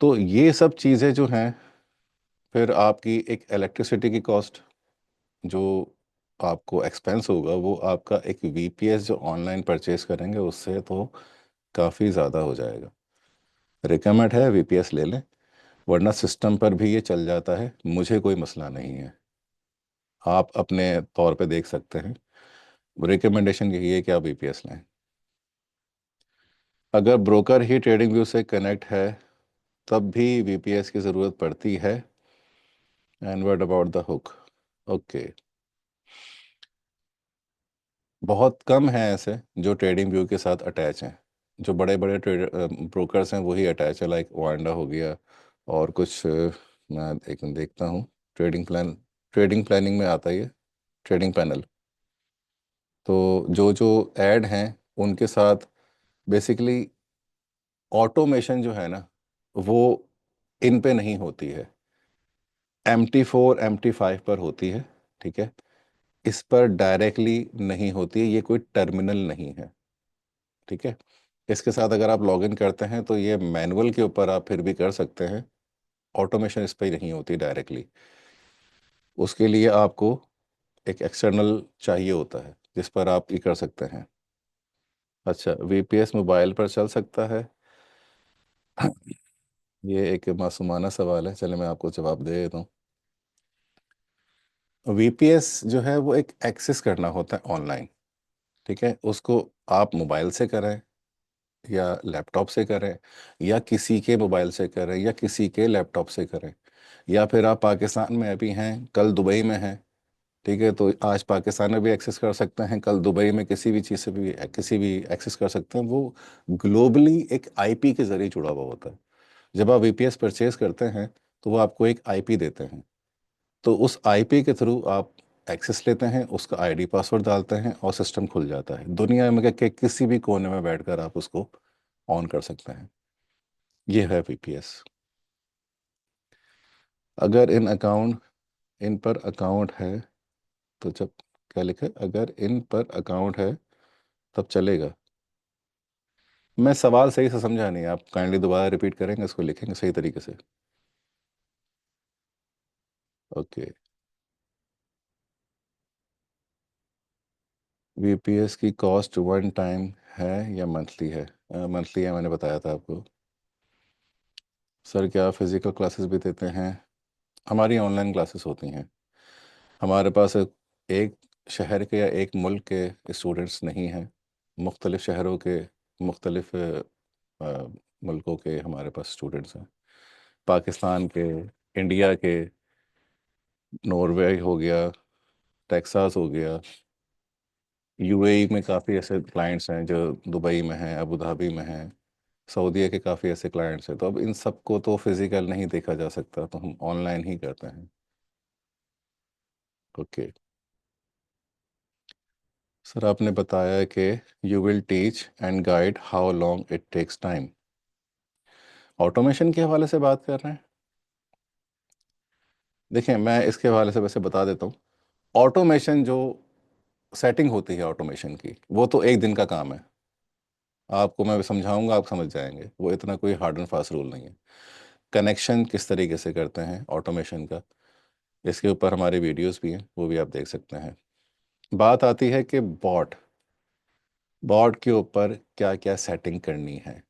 [SPEAKER 2] तो ये सब चीज़ें जो हैं, फिर आपकी एक इलेक्ट्रिसिटी की कॉस्ट जो आपको एक्सपेंस होगा, वो आपका एक वीपीएस जो ऑनलाइन परचेज करेंगे उससे तो काफ़ी ज़्यादा हो जाएगा। रिकमेंड है वीपीएस ले लें, वरना सिस्टम पर भी ये चल जाता है, मुझे कोई मसला नहीं है। आप अपने तौर पे देख सकते हैं। रिकमेंडेशन यही है कि आप वीपीएस लें। अगर ब्रोकर ही ट्रेडिंग व्यू से कनेक्ट है तब भी वीपीएस की ज़रूरत पड़ती है? And what about the hook? Okay, बहुत कम हैं ऐसे जो ट्रेडिंग व्यू के साथ अटैच हैं। जो बड़े बड़े ट्रेडर ब्रोकर्स हैं वही अटैच है, लाइक वांडा हो गया, और कुछ मैं एक देखता हूँ, ट्रेडिंग प्लान, ट्रेडिंग प्लानिंग में आता ही है, ट्रेडिंग पैनल। तो जो जो ऐड हैं उनके साथ बेसिकली ऑटोमेशन जो है ना, वो इन पे नहीं होती है। MT4 MT5 पर होती है। ठीक है, इस पर डायरेक्टली नहीं होती है, ये कोई टर्मिनल नहीं है। ठीक है, इसके साथ अगर आप लॉगिन करते हैं तो ये मैनुअल के ऊपर आप फिर भी कर सकते हैं, ऑटोमेशन इस पर नहीं होती डायरेक्टली। उसके लिए आपको एक एक्सटर्नल चाहिए होता है जिस पर आप ये कर सकते हैं। अच्छा, वीपीएस मोबाइल पर चल सकता है? ये एक मासूमाना सवाल है, चले मैं आपको जवाब दे देता हूँ। वीपीएस जो है वो एक एक्सेस करना होता है ऑनलाइन। ठीक है, उसको आप मोबाइल से करें या लैपटॉप से करें, या किसी के मोबाइल से करें या किसी के लैपटॉप से करें, या फिर आप पाकिस्तान में अभी हैं, कल दुबई में हैं। ठीक है, तो आज पाकिस्तान में भी एक्सेस कर सकते हैं, कल दुबई में किसी भी चीज़ से भी किसी भी एक्सेस कर सकते हैं। वो ग्लोबली एक आईपी के ज़रिए जुड़ा हुआ होता है। जब आप वीपीएस परचेज करते हैं तो वो आपको एक आईपी देते हैं। तो उस आईपी के थ्रू आप एक्सेस लेते हैं, उसका आईडी पासवर्ड डालते हैं और सिस्टम खुल जाता है। दुनिया में के किसी भी कोने में बैठकर आप उसको ऑन कर सकते हैं। ये है वीपीएस। अगर इन पर अकाउंट है, तो जब क्या लिखा है, अगर इन पर अकाउंट है तब चलेगा। मैं सवाल सही से समझा नहीं, आप काइंडली दोबारा रिपीट करेंगे, इसको लिखेंगे सही तरीके से। ओके। वीपीएस की कॉस्ट वन टाइम है या मंथली है? मंथली है, मैंने बताया था आपको। सर क्या फिजिकल क्लासेस भी देते हैं? हमारी ऑनलाइन क्लासेस होती हैं। हमारे पास एक शहर के या एक मुल्क के स्टूडेंट्स नहीं हैं। मुख्तलिफ़ शहरों के, मुख्तलिफ़ मुल्कों के हमारे पास स्टूडेंट्स हैं। पाकिस्तान के, इंडिया के, नॉर्वे हो गया, टेक्सास हो गया, यूएई में काफ़ी ऐसे क्लाइंट्स हैं जो दुबई में हैं, अबू धाबी में हैं, सऊदीया के काफ़ी ऐसे क्लाइंट्स हैं। तो अब इन सबको तो फिज़िकल नहीं देखा जा सकता, तो हम ऑनलाइन ही करते हैं। ओके। सर आपने बताया कि you will teach and guide how long it takes time. Automation के हवाले से बात कर रहे हैं? देखिए, मैं इसके हवाले से वैसे बता देता हूँ। ऑटोमेशन जो सेटिंग होती है ऑटोमेशन की, वो तो एक दिन का काम है। आपको मैं समझाऊंगा, आप समझ जाएंगे, वो इतना कोई हार्ड एंड फास्ट रूल नहीं है। कनेक्शन किस तरीके से करते हैं ऑटोमेशन का, इसके ऊपर हमारे वीडियोस भी हैं, वो भी आप देख सकते हैं। बात आती है कि बॉट बॉट के ऊपर क्या क्या सेटिंग करनी है,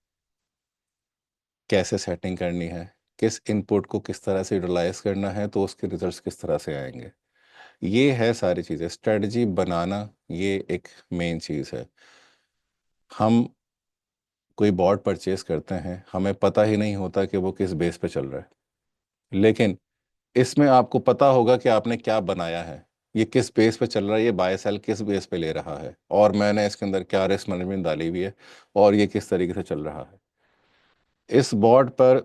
[SPEAKER 2] कैसे सेटिंग करनी है, किस इनपुट को किस तरह से यूटिलाइज करना है, तो उसके रिजल्ट्स किस तरह से आएंगे। ये है सारी चीज़ें, स्ट्रेटजी बनाना, ये एक मेन चीज़ है। हम कोई बॉट परचेज करते हैं, हमें पता ही नहीं होता कि वो किस बेस पे चल रहा है। लेकिन इसमें आपको पता होगा कि आपने क्या बनाया है, ये किस बेस पे चल रहा है, ये बाय सेल किस बेस पे ले रहा है, और मैंने इसके अंदर क्या रिस्क मैनेजमेंट डाली हुई है, और ये किस तरीके से चल रहा है। इस बॉट पर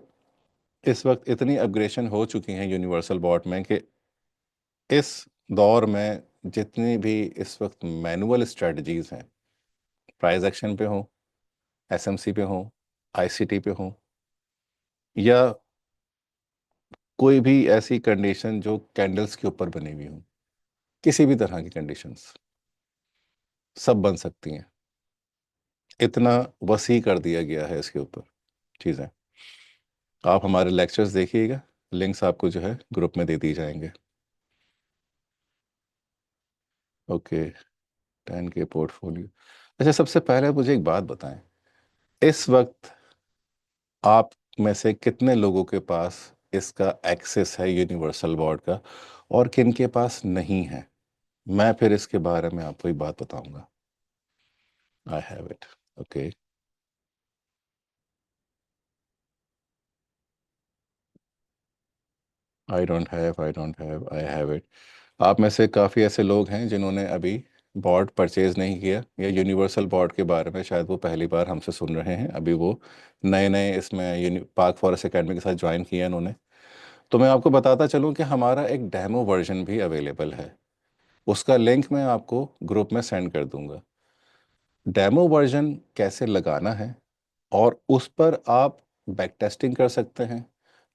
[SPEAKER 2] इस वक्त इतनी अपग्रेडेशन हो चुकी हैं यूनिवर्सल बॉट में कि इस दौर में जितनी भी इस वक्त मैनुअल स्ट्रेटजीज हैं, प्राइस एक्शन पे हो, एसएमसी पे हो, आईसीटी पे हो, या कोई भी ऐसी कंडीशन जो कैंडल्स के ऊपर बनी हुई हो, किसी भी तरह की कंडीशंस सब बन सकती हैं। इतना वसी कर दिया गया है इसके ऊपर चीज़ें। आप हमारे लेक्चर्स देखिएगा, लिंक्स आपको जो है ग्रुप में दे दी जाएंगे। ओके। 10 के पोर्टफोलियो। अच्छा, सबसे पहले मुझे एक बात बताएं, इस वक्त आप में से कितने लोगों के पास इसका एक्सेस है यूनिवर्सल बोर्ड का, और किन के पास नहीं है? मैं फिर इसके बारे में आपको एक बात बताऊंगा। I have it. Okay. I have it. आप में से काफ़ी ऐसे लोग हैं जिन्होंने अभी बोर्ड परचेज नहीं किया, या यूनिवर्सल बोर्ड के बारे में शायद वो पहली बार हमसे सुन रहे हैं, अभी वो नए नए इसमें पार्क फॉरेस्ट एकेडमी के साथ ज्वाइन किया इन्होंने। तो मैं आपको बताता चलूं कि हमारा एक डेमो वर्जन भी अवेलेबल है। उसका लिंक मैं आपको ग्रुप में सेंड कर दूंगा। डेमो वर्जन कैसे लगाना है, और उस पर आप बैक टेस्टिंग कर सकते हैं।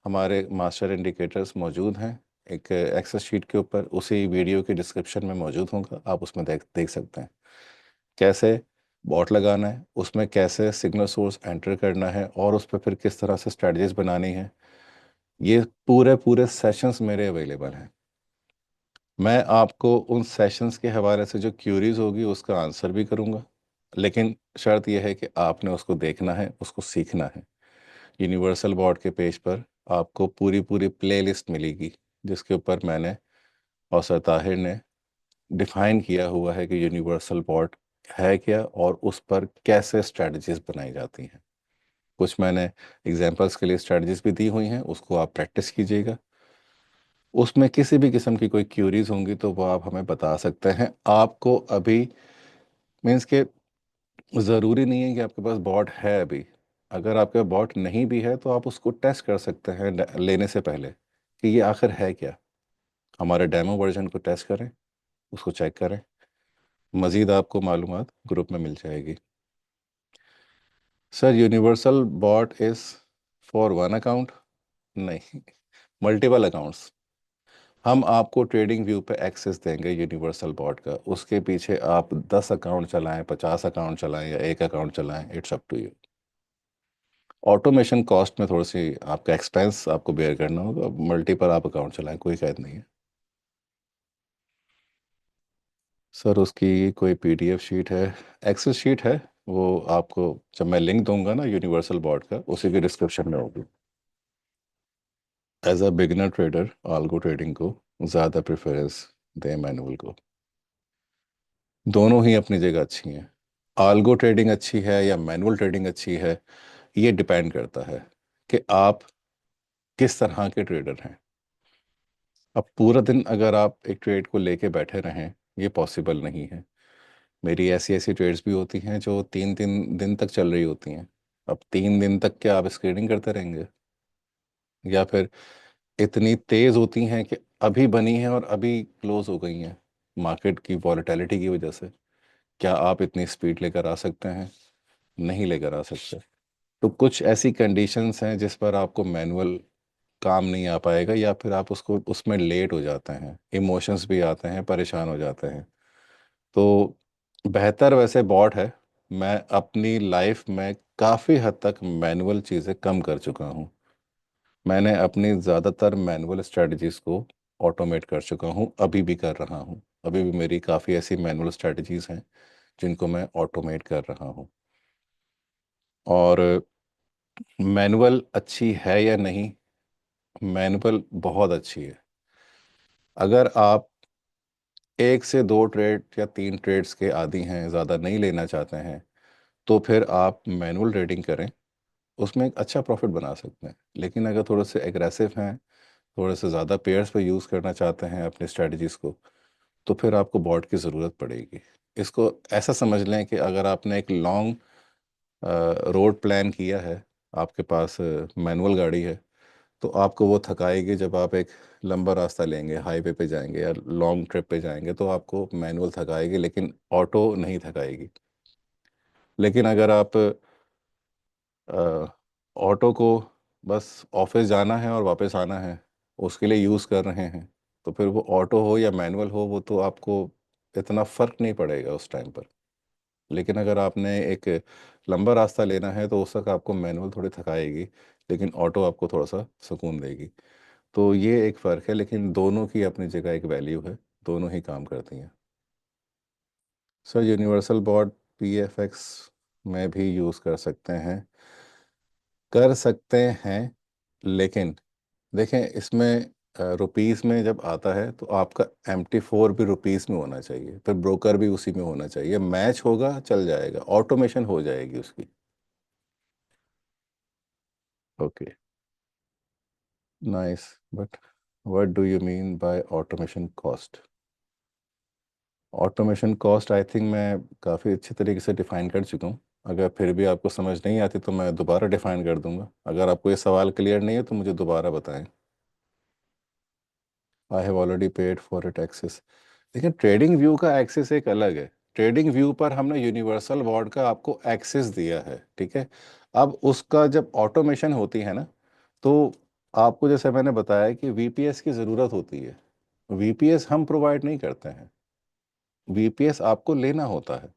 [SPEAKER 2] हमारे मास्टर इंडिकेटर्स मौजूद हैं एक एक्सेस शीट के ऊपर, उसी वीडियो के डिस्क्रिप्शन में मौजूद होगा, आप उसमें देख देख सकते हैं कैसे बॉट लगाना है, उसमें कैसे सिग्नल सोर्स एंटर करना है, और उस पर फिर किस तरह से स्ट्रेटजीज बनानी है। ये पूरे पूरे सेशंस मेरे अवेलेबल हैं। मैं आपको उन सेशंस के हवाले से जो क्यूरीज होगी उसका आंसर भी करूंगा, लेकिन शर्त यह है कि आपने उसको देखना है, उसको सीखना है। यूनिवर्सल बोर्ड के पेज पर आपको पूरी पूरी प्लेलिस्ट मिलेगी, जिसके ऊपर मैंने और सर ताहिर ने डिफाइन किया हुआ है कि यूनिवर्सल बोर्ड है क्या, और उस पर कैसे स्ट्रेटजीज बनाई जाती हैं। कुछ मैंने एग्जांपल्स के लिए स्ट्रेटजीज भी दी हुई हैं, उसको आप प्रैक्टिस कीजिएगा। उसमें किसी भी किस्म की कोई क्यूरीज होंगी तो वो आप हमें बता सकते हैं। आपको अभी मीन्स के ज़रूरी नहीं है कि आपके पास बॉट है अभी। अगर आपके बॉट नहीं भी है तो आप उसको टेस्ट कर सकते हैं लेने से पहले कि ये आखिर है क्या। हमारे डेमो वर्जन को टेस्ट करें, उसको चेक करें। मज़ीद आपको मालूमात ग्रुप में मिल जाएगी। Sir universal bot is for one account? नहीं, मल्टीपल अकाउंट्स। हम आपको ट्रेडिंग व्यू पे एक्सेस देंगे यूनिवर्सल बॉट का, उसके पीछे आप 10 अकाउंट चलाएं, 50 अकाउंट चलाएं या एक अकाउंट चलाएं, it's up to you. Automation cost में थोड़ी सी आपका एक्सपेंस आपको बेयर करना होगा। मल्टीपल आप अकाउंट चलाएं, कोई कैद नहीं है। सर उसकी कोई पीडीएफ शीट है, एक्सेल शीट है, वो आपको जब मैं लिंक दूंगा ना यूनिवर्सल बॉट का, उसी के डिस्क्रिप्शन में होगी। As a beginner trader algo trading को ज़्यादा प्रेफरेंस दें मैनुअल को। दोनों ही अपनी जगह अच्छी हैं। आल्गो ट्रेडिंग अच्छी है या मैनुअल ट्रेडिंग अच्छी है, ये डिपेंड करता है कि आप किस तरह के ट्रेडर हैं। अब पूरा दिन अगर आप एक ट्रेड को लेके बैठे रहें, ये पॉसिबल नहीं है। मेरी ऐसी ऐसी ट्रेड्स भी होती हैं जो 3 3 दिन तक चल रही होती हैं। अब 3 दिन तक क्या आप स्क्रीनिंग करते रहेंगे? या फिर इतनी तेज़ होती हैं कि अभी बनी हैं और अभी क्लोज हो गई हैं मार्केट की वॉलेटिलिटी की वजह से। क्या आप इतनी स्पीड लेकर आ सकते हैं? नहीं लेकर आ सकते। तो कुछ ऐसी कंडीशंस हैं जिस पर आपको मैनुअल काम नहीं आ पाएगा, या फिर आप उसको उसमें लेट हो जाते हैं, इमोशंस भी आते हैं, परेशान हो जाते हैं। तो बेहतर वैसे बॉट है। मैं अपनी लाइफ में काफ़ी हद तक मैनुअल चीज़ें कम कर चुका हूँ। मैंने अपनी ज़्यादातर मैनुअल स्ट्रेटजीज़ को ऑटोमेट कर चुका हूँ, अभी भी कर रहा हूँ। अभी भी मेरी काफ़ी ऐसी मैनुअल स्ट्रेटजीज़ हैं जिनको मैं ऑटोमेट कर रहा हूँ। और मैनुअल अच्छी है या नहीं? मैनुअल बहुत अच्छी है। अगर आप 1 से 2 ट्रेड या 3 ट्रेड्स के आदी हैं, ज़्यादा नहीं लेना चाहते हैं, तो फिर आप मैनुअल ट्रेडिंग करें। उसमें एक अच्छा प्रॉफिट बना सकते हैं। लेकिन अगर थोड़े से एग्रेसिव हैं, थोड़े से ज़्यादा पेयर्स पे यूज़ करना चाहते हैं अपनी स्ट्रेटजीज़ को, तो फिर आपको बॉट की ज़रूरत पड़ेगी। इसको ऐसा समझ लें कि अगर आपने एक लॉन्ग रोड प्लान किया है, आपके पास मैनुअल गाड़ी है, तो आपको वो थकाएगी। जब आप एक लंबा रास्ता लेंगे, हाईवे पे जाएंगे या लॉन्ग ट्रिप पे जाएंगे, तो आपको मैनुअल थकाएगी, लेकिन ऑटो नहीं थकाएगी। लेकिन अगर आप ऑटो को बस ऑफिस जाना है और वापस आना है, उसके लिए यूज़ कर रहे हैं, तो फिर वो ऑटो हो या मैनुअल हो, वो तो आपको इतना फ़र्क नहीं पड़ेगा उस टाइम पर। लेकिन अगर आपने एक लंबा रास्ता लेना है, तो उस तक आपको मैनुअल थोड़ी थकाएगी, लेकिन ऑटो आपको थोड़ा सा सुकून देगी। तो ये एक फ़र्क है, लेकिन दोनों की अपनी जगह एक वैल्यू है। दोनों ही काम करती हैं। सर यूनिवर्सल बॉर्ड पीएफएक्स में भी यूज़ कर सकते हैं, कर सकते हैं। लेकिन देखें, इसमें रुपीस में जब आता है तो आपका MT4 भी रुपीस में होना चाहिए, फिर ब्रोकर भी उसी में होना चाहिए। मैच होगा, चल जाएगा, ऑटोमेशन हो जाएगी उसकी। Okay, nice. But what do you mean by automation cost? Automation cost I think मैं काफ़ी अच्छे तरीके से डिफ़ाइन कर चुका हूँ। अगर फिर भी आपको समझ नहीं आती तो मैं दोबारा डिफ़ाइन कर दूंगा। अगर आपको ये सवाल क्लियर नहीं है तो मुझे दोबारा बताएं। I have already paid for it access. लेकिन ट्रेडिंग व्यू का एक्सेस एक अलग है। ट्रेडिंग व्यू पर हमने यूनिवर्सल बॉर्ड का आपको एक्सेस दिया है, ठीक है। अब उसका जब ऑटोमेशन होती है ना, तो आपको जैसे मैंने बताया कि वीपीएस की ज़रूरत होती है। वीपीएस हम प्रोवाइड नहीं करते हैं, वीपीएस आपको लेना होता है।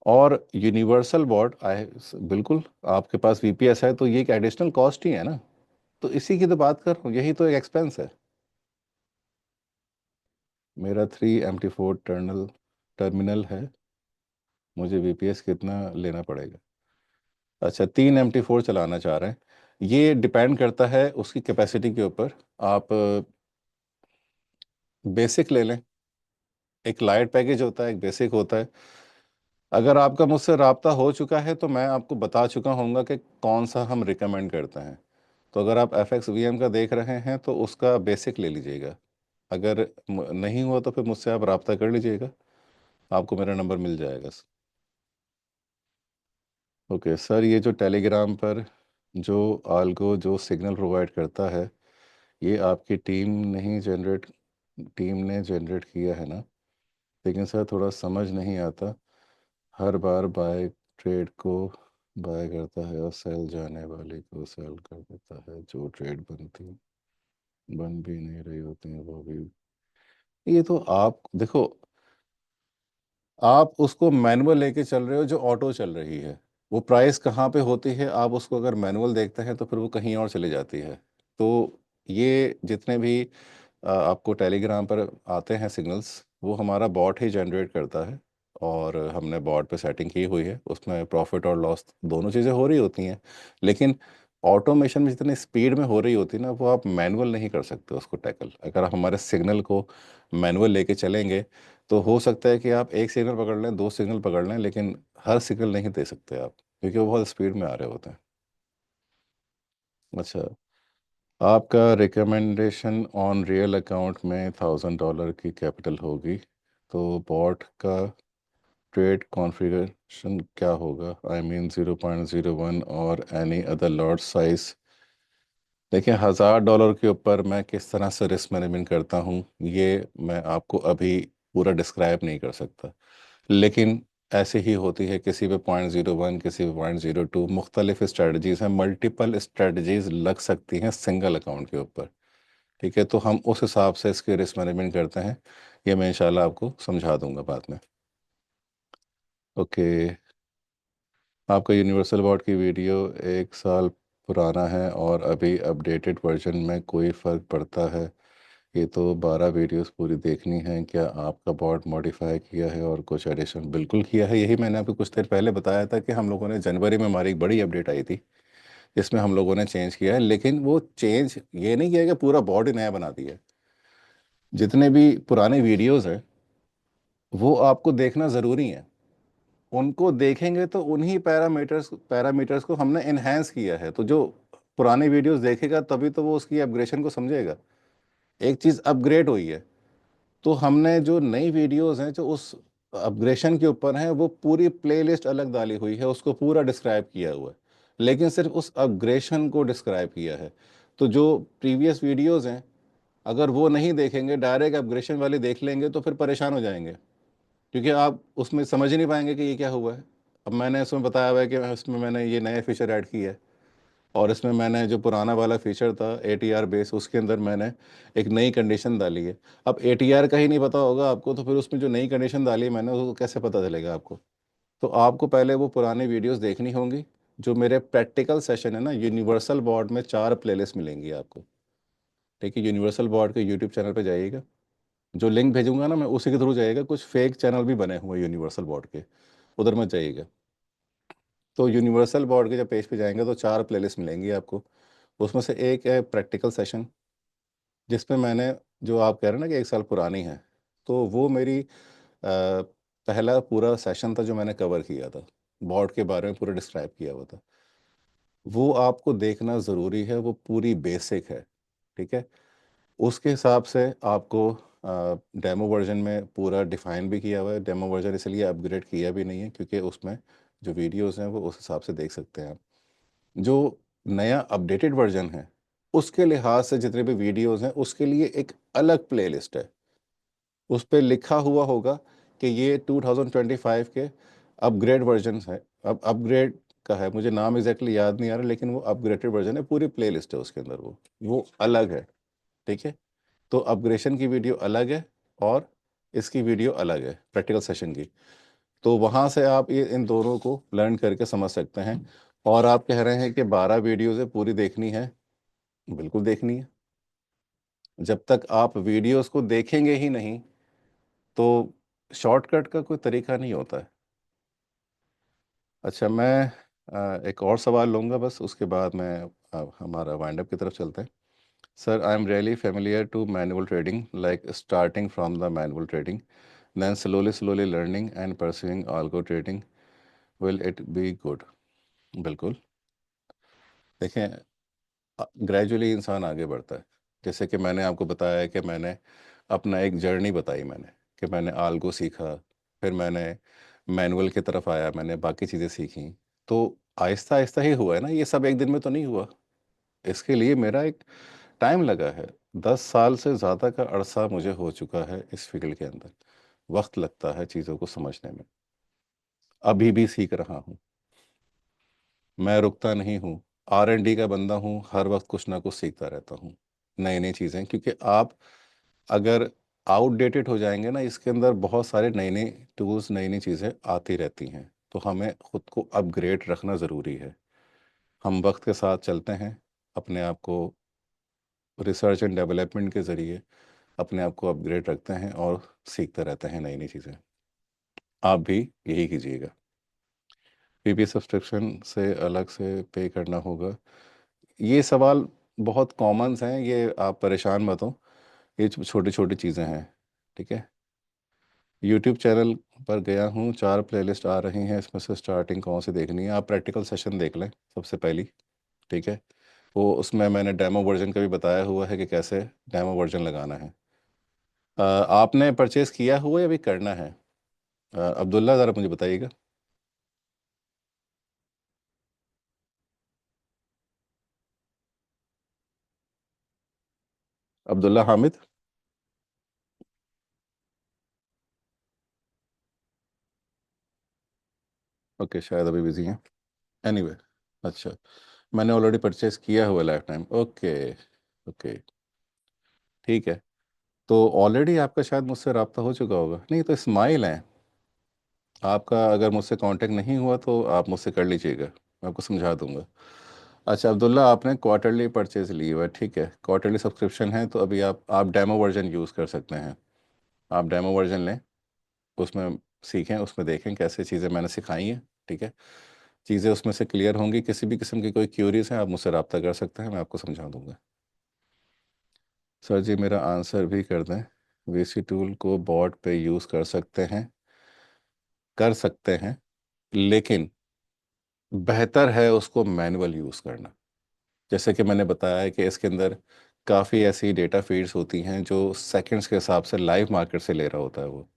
[SPEAKER 2] और यूनिवर्सल बॉर्ड आए, बिल्कुल, आपके पास वीपीएस है तो ये एक एडिशनल कॉस्ट ही है ना। तो इसी की तो बात कर रहा हूँ, यही तो एक एक्सपेंस है। मेरा 3 MT4 टर्मिनल है, मुझे वीपीएस कितना लेना पड़ेगा? अच्छा, 3 MT4 चलाना चाह रहे हैं। ये डिपेंड करता है उसकी कैपेसिटी के ऊपर। आप बेसिक ले लें। एक लाइट पैकेज होता है, एक बेसिक होता है। अगर आपका मुझसे राब्ता हो चुका है तो मैं आपको बता चुका होऊंगा कि कौन सा हम रिकमेंड करते हैं। तो अगर आप FXVM का देख रहे हैं तो उसका बेसिक ले लीजिएगा। अगर नहीं हुआ तो फिर मुझसे आप राब्ता कर लीजिएगा, आपको मेरा नंबर मिल जाएगा। ओके सर, ये जो टेलीग्राम पर जो आल्गो जो सिग्नल प्रोवाइड करता है, ये आपकी टीम ने जनरेट किया है ना? लेकिन सर थोड़ा समझ नहीं आता, हर बार बाय ट्रेड को बाय करता है और सेल जाने वाली को सेल कर देता है, जो ट्रेड बन भी नहीं रही होती है वो भी। ये तो आप देखो, आप उसको मैनुअल लेके चल रहे हो जो ऑटो चल रही है। वो प्राइस कहाँ पे होती है, आप उसको अगर मैनुअल देखते हैं तो फिर वो कहीं और चली जाती है। तो ये जितने भी आपको टेलीग्राम पर आते हैं सिग्नल्स, वो हमारा बॉट ही जनरेट करता है। और हमने बॉट पे सेटिंग की हुई है, उसमें प्रॉफिट और लॉस दोनों चीज़ें हो रही होती हैं। लेकिन ऑटोमेशन में जितनी स्पीड में हो रही होती है ना, वो आप मैनुअल नहीं कर सकते उसको टैकल। अगर आप हमारे सिग्नल को मैनुअल लेके चलेंगे तो हो सकता है कि आप एक सिग्नल पकड़ लें, दो सिग्नल पकड़ लें, लेकिन हर सिग्नल नहीं दे सकते आप, क्योंकि वो बहुत स्पीड में आ रहे होते हैं। अच्छा, आपका रिकमेंडेशन ऑन रियल अकाउंट में $1000 की कैपिटल होगी, तो बॉट का ट्रेड कॉन्फ़िगरेशन क्या होगा? आई मीन 0.01 और एनी अदर लॉट साइज। देखिए, $1000 के ऊपर मैं किस तरह से रिस्क मैनेजमेंट करता हूँ, ये मैं आपको अभी पूरा डिस्क्राइब नहीं कर सकता। लेकिन ऐसे ही होती है, किसी पे 0.01, किसी पे 0.02, मुख्तलिफ स्ट्रेटजीज हैं, मल्टीपल स्ट्रेटजीज लग सकती हैं सिंगल अकाउंट के ऊपर। ठीक है, तो हम उस हिसाब से इसके रिस्क मैनेजमेंट करते हैं। ये मैं इंशाल्लाह आपको समझा दूंगा बाद में। ओके, आपका यूनिवर्सल बॉट की वीडियो 1 साल पुराना है और अभी अपडेटेड वर्जन में कोई फ़र्क पड़ता है? ये तो 12 वीडियोस पूरी देखनी है, क्या आपका बॉट मॉडिफाई किया है और कुछ एडिशन? बिल्कुल किया है, यही मैंने आपको कुछ देर पहले बताया था कि हम लोगों ने जनवरी में हमारी एक बड़ी अपडेट आई थी, जिसमें हम लोगों ने चेंज किया है। लेकिन वो चेंज ये नहीं किया है कि पूरा बॉट ही नया बना दिया है। जितने भी पुराने वीडियोस हैं वो आपको देखना ज़रूरी है। उनको देखेंगे तो उन्हीं पैरामीटर्स को हमने इन्हेंस किया है। तो जो पुराने वीडियोस देखेगा तभी तो वो उसकी अपग्रेडेशन को समझेगा। एक चीज़ अपग्रेड हुई है, तो हमने जो नई वीडियोस हैं जो उस अपग्रेशन के ऊपर हैं, वो पूरी प्लेलिस्ट अलग डाली हुई है, उसको पूरा डिस्क्राइब किया हुआ है। लेकिन सिर्फ उस अपग्रेशन को डिस्क्राइब किया है। तो जो प्रीवियस वीडियोस हैं, अगर वो नहीं देखेंगे, डायरेक्ट अपग्रेशन वाली देख लेंगे, तो फिर परेशान हो जाएंगे, क्योंकि आप उसमें समझ ही नहीं पाएंगे कि ये क्या हुआ है। अब मैंने इसमें बताया हुआ है कि इसमें मैंने ये नया फीचर ऐड किया है, और इसमें मैंने जो पुराना वाला फीचर था ATR बेस, उसके अंदर मैंने एक नई कंडीशन डाली है। अब ATR का ही नहीं पता होगा आपको, तो फिर उसमें जो नई कंडीशन डाली है मैंने, उसको कैसे पता चलेगा आपको? तो आपको पहले वो पुरानी वीडियोस देखनी होंगी। जो मेरे प्रैक्टिकल सेशन है ना, यूनिवर्सल बोर्ड में 4 प्लेलिस्ट मिलेंगी आपको। ठीक है, यूनिवर्सल बोर्ड के यूट्यूब चैनल पे जाइएगा, जो लिंक भेजूंगा ना मैं, उसी के थ्रू जाइएगा। कुछ फेक चैनल भी बने हुए हैं यूनिवर्सल बोर्ड के, उधर मत जाइएगा। तो यूनिवर्सल बोर्ड के जब पेज पे जाएंगे तो 4 प्लेलिस्ट मिलेंगी आपको। उसमें से एक है प्रैक्टिकल सेशन, जिसमें मैंने, जो आप कह रहे हैं ना कि 1 साल पुरानी है, तो वो मेरी पहला पूरा सेशन था जो मैंने कवर किया था, बोर्ड के बारे में पूरा डिस्क्राइब किया हुआ था। वो आपको देखना ज़रूरी है, वो पूरी बेसिक है। ठीक है, उसके हिसाब से आपको डेमो वर्जन में पूरा डिफाइन भी किया हुआ है। डेमो वर्जन इसलिए अपग्रेड किया भी नहीं है क्योंकि उसमें जो वीडियोस हैं वो उस हिसाब से देख सकते हैं आप। जो नया अपडेटेड वर्जन है, उसके लिहाज से जितने भी वीडियोस हैं उसके लिए एक अलग प्लेलिस्ट है। उस पे लिखा हुआ होगा कि ये 2025 के अपग्रेड वर्जन है। अब अपग्रेड का है, मुझे नाम एग्जैक्टली याद नहीं आ रहा, लेकिन वो अपग्रेडेड वर्जन है, पूरी प्लेलिस्ट है उसके अंदर, वो अलग है। ठीक है, तो अपग्रेशन की वीडियो अलग है और इसकी वीडियो अलग है प्रैक्टिकल सेशन की। तो वहाँ से आप ये इन दोनों को लर्न करके समझ सकते हैं। और आप कह रहे हैं कि 12 वीडियोज़ है, पूरी देखनी है। बिल्कुल देखनी है। जब तक आप वीडियोस को देखेंगे ही नहीं, तो शॉर्टकट का कोई तरीका नहीं होता है। अच्छा, मैं एक और सवाल लूँगा बस, उसके बाद मैं हमारा वाइंड अप की तरफ चलते हैं। Sir, I am really familiar to manual trading, like starting from the manual trading, then slowly learning and pursuing algo trading. Will it be good? बिल्कुल। देखें, ग्रेजुअली इंसान आगे बढ़ता है। जैसे कि मैंने आपको बताया है कि मैंने अपना एक जर्नी बताई मैंने, कि मैंने आल्गो सीखा, फिर मैंने मैनुअल की तरफ आया, मैंने बाकी चीज़ें सीखी। तो आहिस्ता आहिस्ता ही हुआ है ना, ये सब एक दिन में तो नहीं हुआ। इसके लिए मेरा एक टाइम लगा है। 10 साल से ज़्यादा का अरसा मुझे हो चुका है इस फील्ड के अंदर। वक्त लगता है चीज़ों को समझने में। अभी भी सीख रहा हूँ। मैं रुकता नहीं हूँ। R&D का बंदा हूँ, हर वक्त कुछ ना कुछ सीखता रहता हूँ, नई नई चीज़ें। क्योंकि आप अगर आउटडेटेड हो जाएंगे ना, इसके अंदर बहुत सारे नए नए टूल्स, नई नई चीज़ें आती रहती हैं। तो हमें खुद को अपग्रेड रखना ज़रूरी है। हम वक्त के साथ चलते हैं, अपने आप को रिसर्च एंड डेवलपमेंट के ज़रिए अपने आप को अपग्रेड रखते हैं और सीखते रहते हैं नई नई चीज़ें। आप भी यही कीजिएगा। PP सब्सक्रिप्शन से अलग से पे करना होगा? ये सवाल बहुत कॉमन्स हैं, ये आप परेशान मत हो। ये छोटी छोटी चीज़ें हैं, ठीक है। यूट्यूब चैनल पर गया हूँ, 4 प्लेलिस्ट आ रही हैं, इसमें से स्टार्टिंग कौन सी देखनी है? आप प्रैक्टिकल सेशन देख लें सबसे पहली, ठीक है। वो उसमें मैंने डेमो वर्जन का भी बताया हुआ है कि कैसे डेमो वर्जन लगाना है। आपने परचेज़ किया हुआ या अभी करना है? अब्दुल्ला, ज़रा मुझे बताइएगा। अब्दुल्ला हामिद। ओके, शायद अभी बिजी हैं। एनीवे, अच्छा, मैंने ऑलरेडी परचेज़ किया हुआ लाइफ टाइम। ओके, ओके, ठीक है। तो ऑलरेडी आपका शायद मुझसे रब्ता हो चुका होगा। नहीं तो स्माइल है आपका, अगर मुझसे कांटेक्ट नहीं हुआ तो आप मुझसे कर लीजिएगा, मैं आपको समझा दूंगा। अच्छा अब्दुल्ला, आपने क्वार्टरली परचेज ली हुआ है, ठीक है, क्वार्टरली सब्सक्रिप्शन है, तो अभी आप डेमो वर्जन यूज़ कर सकते हैं। आप डेमो वर्जन लें, उसमें सीखें, उसमें देखें कैसे चीज़ें मैंने सिखाई हैं, ठीक है। चीज़ें उसमें से क्लियर होंगी। किसी भी किस्म की कोई क्यूरीज हैं, आप मुझसे रब्ता कर सकते हैं, मैं आपको समझा दूंगा। सर जी, मेरा आंसर भी कर दें। VC टूल को बॉट पे यूज़ कर सकते हैं, कर सकते हैं, लेकिन बेहतर है उसको मैनुअल यूज़ करना। जैसे कि मैंने बताया है कि इसके अंदर काफ़ी ऐसी डेटा फीड्स होती हैं जो सेकंड्स के हिसाब से लाइव मार्केट से ले रहा होता है वो।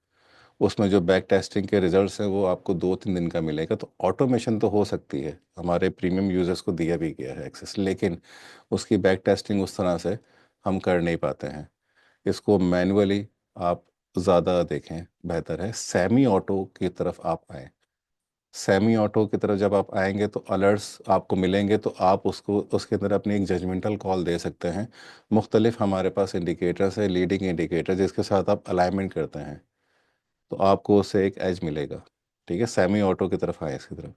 [SPEAKER 2] उसमें जो बैक टेस्टिंग के रिजल्ट्स हैं वो आपको 2-3 दिन का मिलेगा। तो ऑटोमेशन तो हो सकती है, हमारे प्रीमियम यूजर्स को दिया भी गया है एक्सेस, लेकिन उसकी बैक टेस्टिंग उस तरह से हम कर नहीं पाते हैं। इसको मैनुअली आप ज़्यादा देखें, बेहतर है सेमी ऑटो की तरफ आप आएँ। सेमी ऑटो की तरफ जब आप आएंगे तो अलर्ट्स आपको मिलेंगे, तो आप उसको उसके अंदर अपनी एक जजमेंटल कॉल दे सकते हैं। मुख्तलिफ हमारे पास इंडिकेटर्स है, लीडिंग इंडिकेटर, जिसके साथ आप अलाइनमेंट करते हैं, तो आपको उससे एक एज मिलेगा। ठीक है, सेमी ऑटो की तरफ आए इसकी तरफ।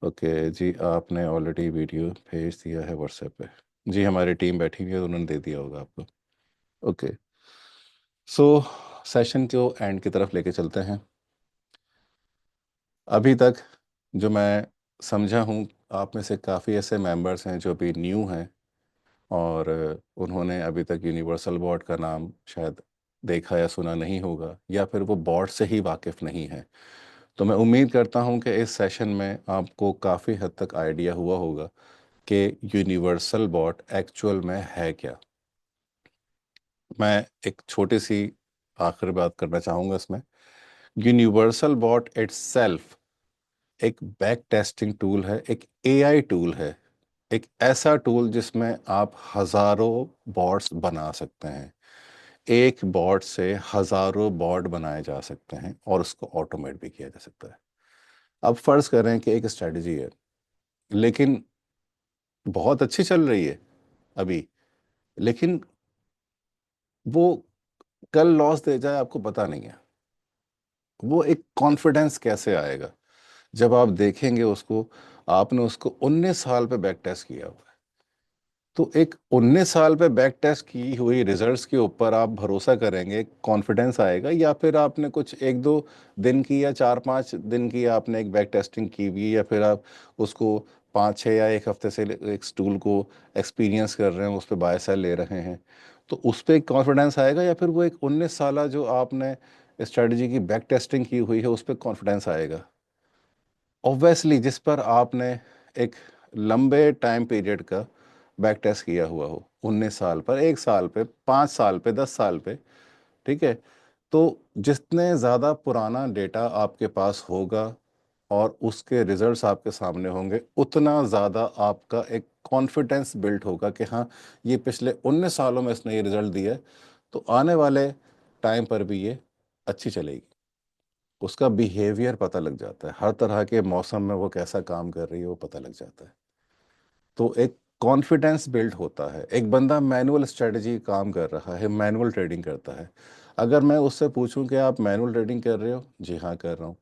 [SPEAKER 2] ओके जी, आपने ऑलरेडी वीडियो भेज दिया है व्हाट्सएप पे। जी, हमारी टीम बैठी हुई है, उन्होंने दे दिया होगा आपको। ओके, सो सेशन को एंड की तरफ लेके चलते हैं। अभी तक जो मैं समझा हूँ, आप में से काफ़ी ऐसे मेंबर्स हैं जो भी न्यू हैं, और उन्होंने अभी तक यूनिवर्सल बॉट का नाम शायद देखा या सुना नहीं होगा, या फिर वो बॉट से ही वाकिफ़ नहीं है। तो मैं उम्मीद करता हूँ कि इस सेशन में आपको काफ़ी हद तक आइडिया हुआ होगा कि यूनिवर्सल बॉट एक्चुअल में है क्या। मैं एक छोटी सी आखिरी बात करना चाहूँगा इसमें। यूनिवर्सल बॉट इट्सेल्फ एक बैक टेस्टिंग टूल है, एक AI टूल है, एक ऐसा टूल जिसमें आप हज़ारों बॉट्स बना सकते हैं। एक बॉट से हज़ारों बॉट बनाए जा सकते हैं और उसको ऑटोमेट भी किया जा सकता है। अब फ़र्ज़ करें कि एक स्ट्रेटजी है, लेकिन बहुत अच्छी चल रही है अभी, लेकिन वो कल लॉस दे जाए आपको पता नहीं है। वो एक कॉन्फिडेंस कैसे आएगा जब आप देखेंगे उसको, आपने उसको 19 साल पे बैक टेस्ट किया हुआ है। तो एक 19 साल पे बैक टेस्ट की हुई रिजल्ट्स के ऊपर आप भरोसा करेंगे, कॉन्फिडेंस आएगा, या फिर आपने कुछ 1-2 दिन की या 4-5 दिन की आपने एक बैक टेस्टिंग की हुई, या फिर आप उसको 5-6 या एक हफ्ते से एक स्टूल को एक्सपीरियंस कर रहे हैं, उस पर बाय सेल ले रहे हैं, तो उस पर एक कॉन्फिडेंस आएगा, या फिर वो एक 19 साल जो आपने स्ट्रेटजी की बैक टेस्टिंग की हुई है उस पर कॉन्फिडेंस आएगा? ऑब्वियसली जिस पर आपने एक लंबे टाइम पीरियड का बैक टेस्ट किया हुआ हो, 19 साल पर, 1 साल पे, 5 साल पे, 10 साल पे, ठीक है। तो जितने ज़्यादा पुराना डेटा आपके पास होगा, और उसके रिजल्ट्स आपके सामने होंगे, उतना ज़्यादा आपका एक कॉन्फिडेंस बिल्ड होगा कि हाँ, ये पिछले 19 सालों में इसने ये रिजल्ट दिया है, तो आने वाले टाइम पर भी ये अच्छी चलेगी। उसका बिहेवियर पता लग जाता है, हर तरह के मौसम में वो कैसा काम कर रही है वो पता लग जाता है। तो एक कॉन्फिडेंस बिल्ड होता है। एक बंदा मैनुअल स्ट्रेटजी काम कर रहा है, मैनुअल ट्रेडिंग करता है, अगर मैं उससे पूछूं कि आप मैनुअल ट्रेडिंग कर रहे हो, जी हाँ कर रहा हूँ।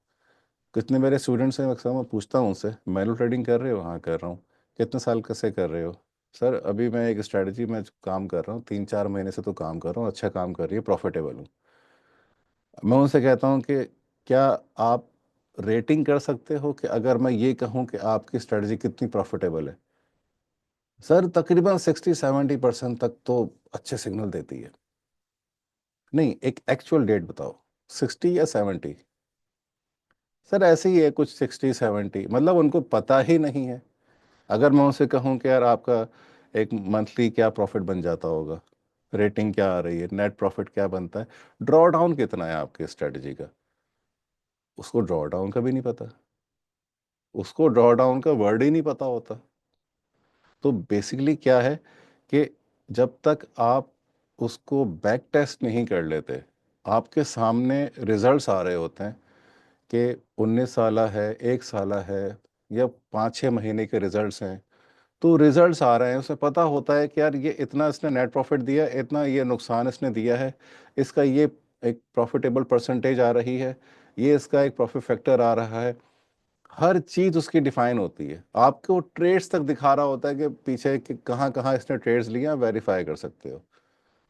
[SPEAKER 2] कितने मेरे स्टूडेंट्स हैं, अक्सर मैं पूछता हूँ उनसे, मैनुअल ट्रेडिंग कर रहे हो, हाँ कर रहा हूँ। कितने साल कैसे कर रहे हो? सर अभी मैं एक स्ट्रेटजी में काम कर रहा हूँ, 3-4 महीने से तो काम कर रहा हूँ, अच्छा काम कर रही है, प्रॉफिटेबल हूँ। मैं उनसे कहता हूँ कि क्या आप रेटिंग कर सकते हो कि अगर मैं ये कहूँ कि आपकी स्ट्रेटजी कितनी प्रॉफिटेबल है? सर तकरीबन 60-70% तक तो अच्छे सिग्नल देती है। नहीं, एक एक्चुअल डेट बताओ, 60 या 70? सर ऐसे ही है कुछ, 60-70, मतलब उनको पता ही नहीं है। अगर मैं उनसे कहूँ कि यार आपका एक मंथली क्या प्रॉफिट बन जाता होगा, रेटिंग क्या आ रही है, नेट प्रॉफिट क्या बनता है, ड्रॉ डाउन कितना है आपकी स्ट्रेटजी का, उसको ड्रॉ डाउन का भी नहीं पता, उसको ड्रॉ डाउन का वर्ड ही नहीं पता होता। तो बेसिकली क्या है कि जब तक आप उसको बैक टेस्ट नहीं कर लेते, आपके सामने रिजल्ट्स आ रहे होते हैं कि 19 साल है, 1 साल है, या 5-6 महीने के रिजल्ट्स हैं, तो रिजल्ट्स आ रहे हैं, उसे पता होता है कि यार ये इतना इसने नेट प्रॉफिट दिया, इतना ये नुकसान इसने दिया है, इसका ये एक प्रॉफिटेबल परसेंटेज आ रही है, ये इसका एक प्रॉफिट फैक्टर आ रहा है, हर चीज़ उसकी डिफाइन होती है। आपको ट्रेड्स तक दिखा रहा होता है कि पीछे कि कहाँ कहाँ इसने ट्रेड्स लिए, आप वेरीफाई कर सकते हो।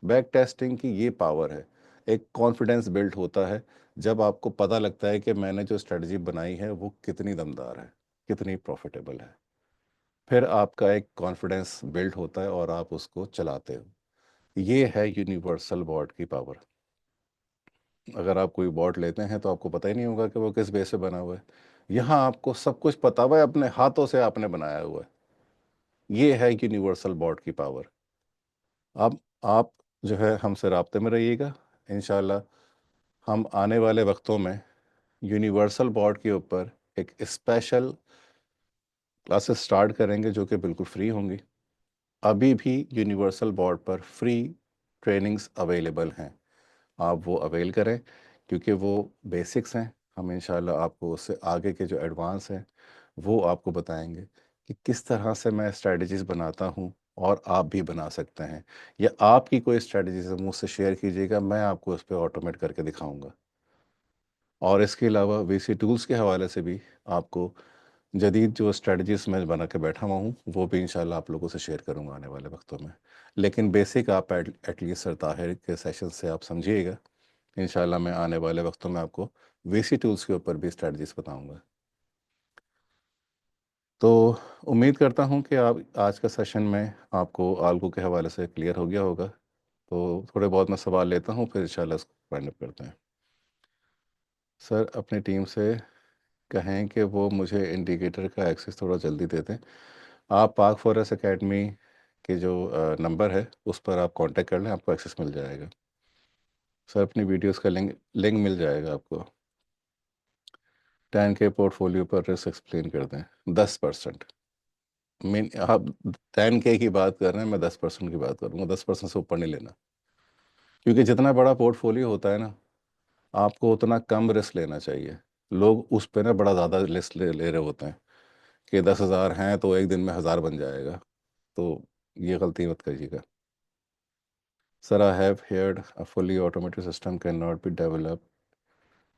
[SPEAKER 2] बैक टेस्टिंग की ये पावर है। एक कॉन्फिडेंस बिल्ड होता है जब आपको पता लगता है कि मैंने जो स्ट्रेटजी बनाई है वो कितनी दमदार है, कितनी प्रॉफिटेबल है। फिर आपका एक कॉन्फिडेंस बिल्ड होता है और आप उसको चलाते हो। ये है यूनिवर्सल बॉट की पावर। अगर आप कोई बॉट लेते हैं तो आपको पता ही नहीं होगा कि वो किस बेस पे बना हुआ है। यहाँ आपको सब कुछ पता हुआ है, अपने हाथों से आपने बनाया हुआ है। ये है यूनिवर्सल बॉट की पावर। अब आप जो है हमसे राब्ते में रहिएगा। इंशाल्लाह हम आने वाले वक्तों में यूनिवर्सल बॉट के ऊपर एक स्पेशल क्लासेस स्टार्ट करेंगे जो कि बिल्कुल फ्री होंगी। अभी भी यूनिवर्सल बोर्ड पर फ्री ट्रेनिंग्स अवेलेबल हैं, आप वो अवेल करें, क्योंकि वो बेसिक्स हैं। हम इंशाल्लाह आपको उससे आगे के जो एडवांस हैं वो आपको बताएंगे कि किस तरह से मैं स्ट्रेटजीज बनाता हूँ और आप भी बना सकते हैं, या आपकी कोई स्ट्रेटजीज मुझसे शेयर कीजिएगा, मैं आपको उस पर ऑटोमेट करके दिखाऊंगा। और इसके अलावा वीसी टूल्स के हवाले से भी आपको जदीद जो स्ट्रेटजीज मैं बना के बैठा हुआ हूँ वो भी इंशाल्लाह आप लोगों से शेयर करूँगा आने वाले वक्तों में। लेकिन बेसिक आप एटलीस्ट सर ताहिर के सेशन से आप समझिएगा। इंशाल्लाह मैं आने वाले वक्तों में आपको वीसी टूल्स के ऊपर भी स्ट्रेटजीज बताऊँगा। तो उम्मीद करता हूँ कि आप आज का सेशन में आपको आलगू के हवाले से क्लियर हो गया होगा। तो थोड़े बहुत मैं सवाल लेता हूँ, फिर इंशाल्लाह इसको फाइंड अप करते हैं। सर अपनी टीम से कहें कि वो मुझे इंडिकेटर का एक्सेस थोड़ा जल्दी दे दें। आप पाक फॉरेस्ट एकेडमी के जो नंबर है उस पर आप कांटेक्ट कर लें, आपको एक्सेस मिल जाएगा। सर अपनी वीडियोस का लिंक लिंक मिल जाएगा आपको। 10K पोर्टफोलियो पर रिस्क एक्सप्लेन कर दें। 10%। मीन आप 10K की बात कर रहे हैं, मैं 10% की बात करूँगा, 10% से ऊपर नहीं लेना। क्योंकि जितना बड़ा पोर्टफोलियो होता है ना, आपको उतना कम रिस्क लेना चाहिए। लोग उस पर ना बड़ा ज़्यादा रिस्क ले रहे होते हैं कि 10,000 हैं तो एक दिन में 1,000 बन जाएगा। तो ये गलती मत करिएगा। Sir, I have heard a fully automated system cannot be developed.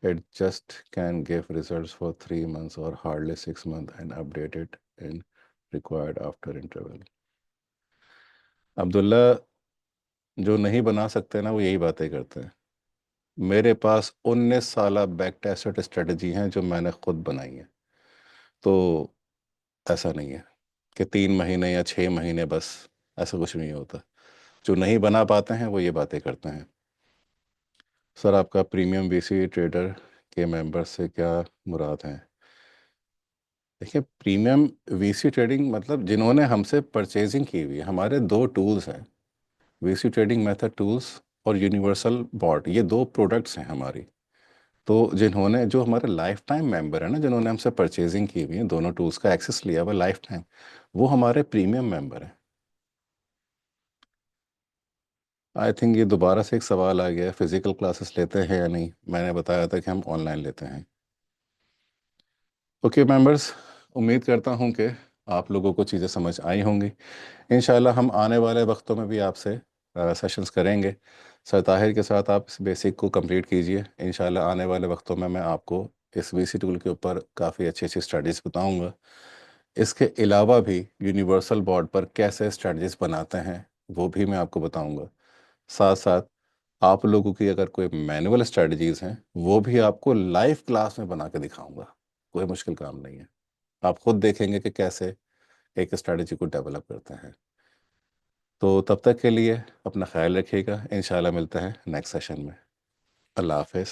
[SPEAKER 2] It just can give results for 3 months or hardly 6 months and update it in required after interval. Abdullah, जो नहीं बना सकते ना वो यही बातें करते हैं। मेरे पास 19 साल बैक टेस्टेड स्ट्रेटजी हैं जो मैंने खुद बनाई है। तो ऐसा नहीं है कि 3 महीने या 6 महीने बस, ऐसा कुछ नहीं होता। जो नहीं बना पाते हैं वो ये बातें करते हैं। सर आपका प्रीमियम वीसी ट्रेडर के मेंबर से क्या मुराद हैं? देखिए, प्रीमियम वीसी ट्रेडिंग मतलब जिन्होंने हमसे परचेजिंग की हुई है। हमारे दो टूल्स हैं, वीसी ट्रेडिंग मेथड टूल्स और यूनिवर्सल बॉट, ये दो प्रोडक्ट्स हैं हमारी। तो जिन्होंने, जो हमारे लाइफ टाइम मेंबर है ना, जिन्होंने हमसे परचेजिंग की हुई है, दोनों टूल्स का एक्सेस लिया हुआ लाइफ टाइम, वो हमारे प्रीमियम मेंबर हैं। आई थिंक ये दोबारा से एक सवाल आ गया है, फिजिकल क्लासेस लेते हैं या नहीं। मैंने बताया था कि हम ऑनलाइन लेते हैं। ओके मेंबर्स, उम्मीद करता हूँ कि आप लोगों को चीज़ें समझ आई होंगी। इंशाल्लाह हम आने वाले वक्तों में भी आपसे सेशंस करेंगे। सर ताहिर के साथ आप इस बेसिक को कंप्लीट कीजिए। इंशाल्लाह आने वाले वक्तों में मैं आपको इस वीसी टूल के ऊपर काफ़ी अच्छी अच्छी स्ट्रेटजीज बताऊंगा। इसके अलावा भी यूनिवर्सल बोर्ड पर कैसे स्ट्रेटजीज बनाते हैं वो भी मैं आपको बताऊंगा। साथ साथ आप लोगों की अगर कोई मैनुअल स्ट्रेटजीज हैं वो भी आपको लाइव क्लास में बना के दिखाऊंगा। कोई मुश्किल काम नहीं है, आप खुद देखेंगे कि कैसे एक स्ट्रेटजी को डेवलप करते हैं। तो तब तक के लिए अपना ख्याल रखिएगा। इंशाल्लाह मिलते हैं नेक्स्ट सेशन में। अल्लाह हाफिज़।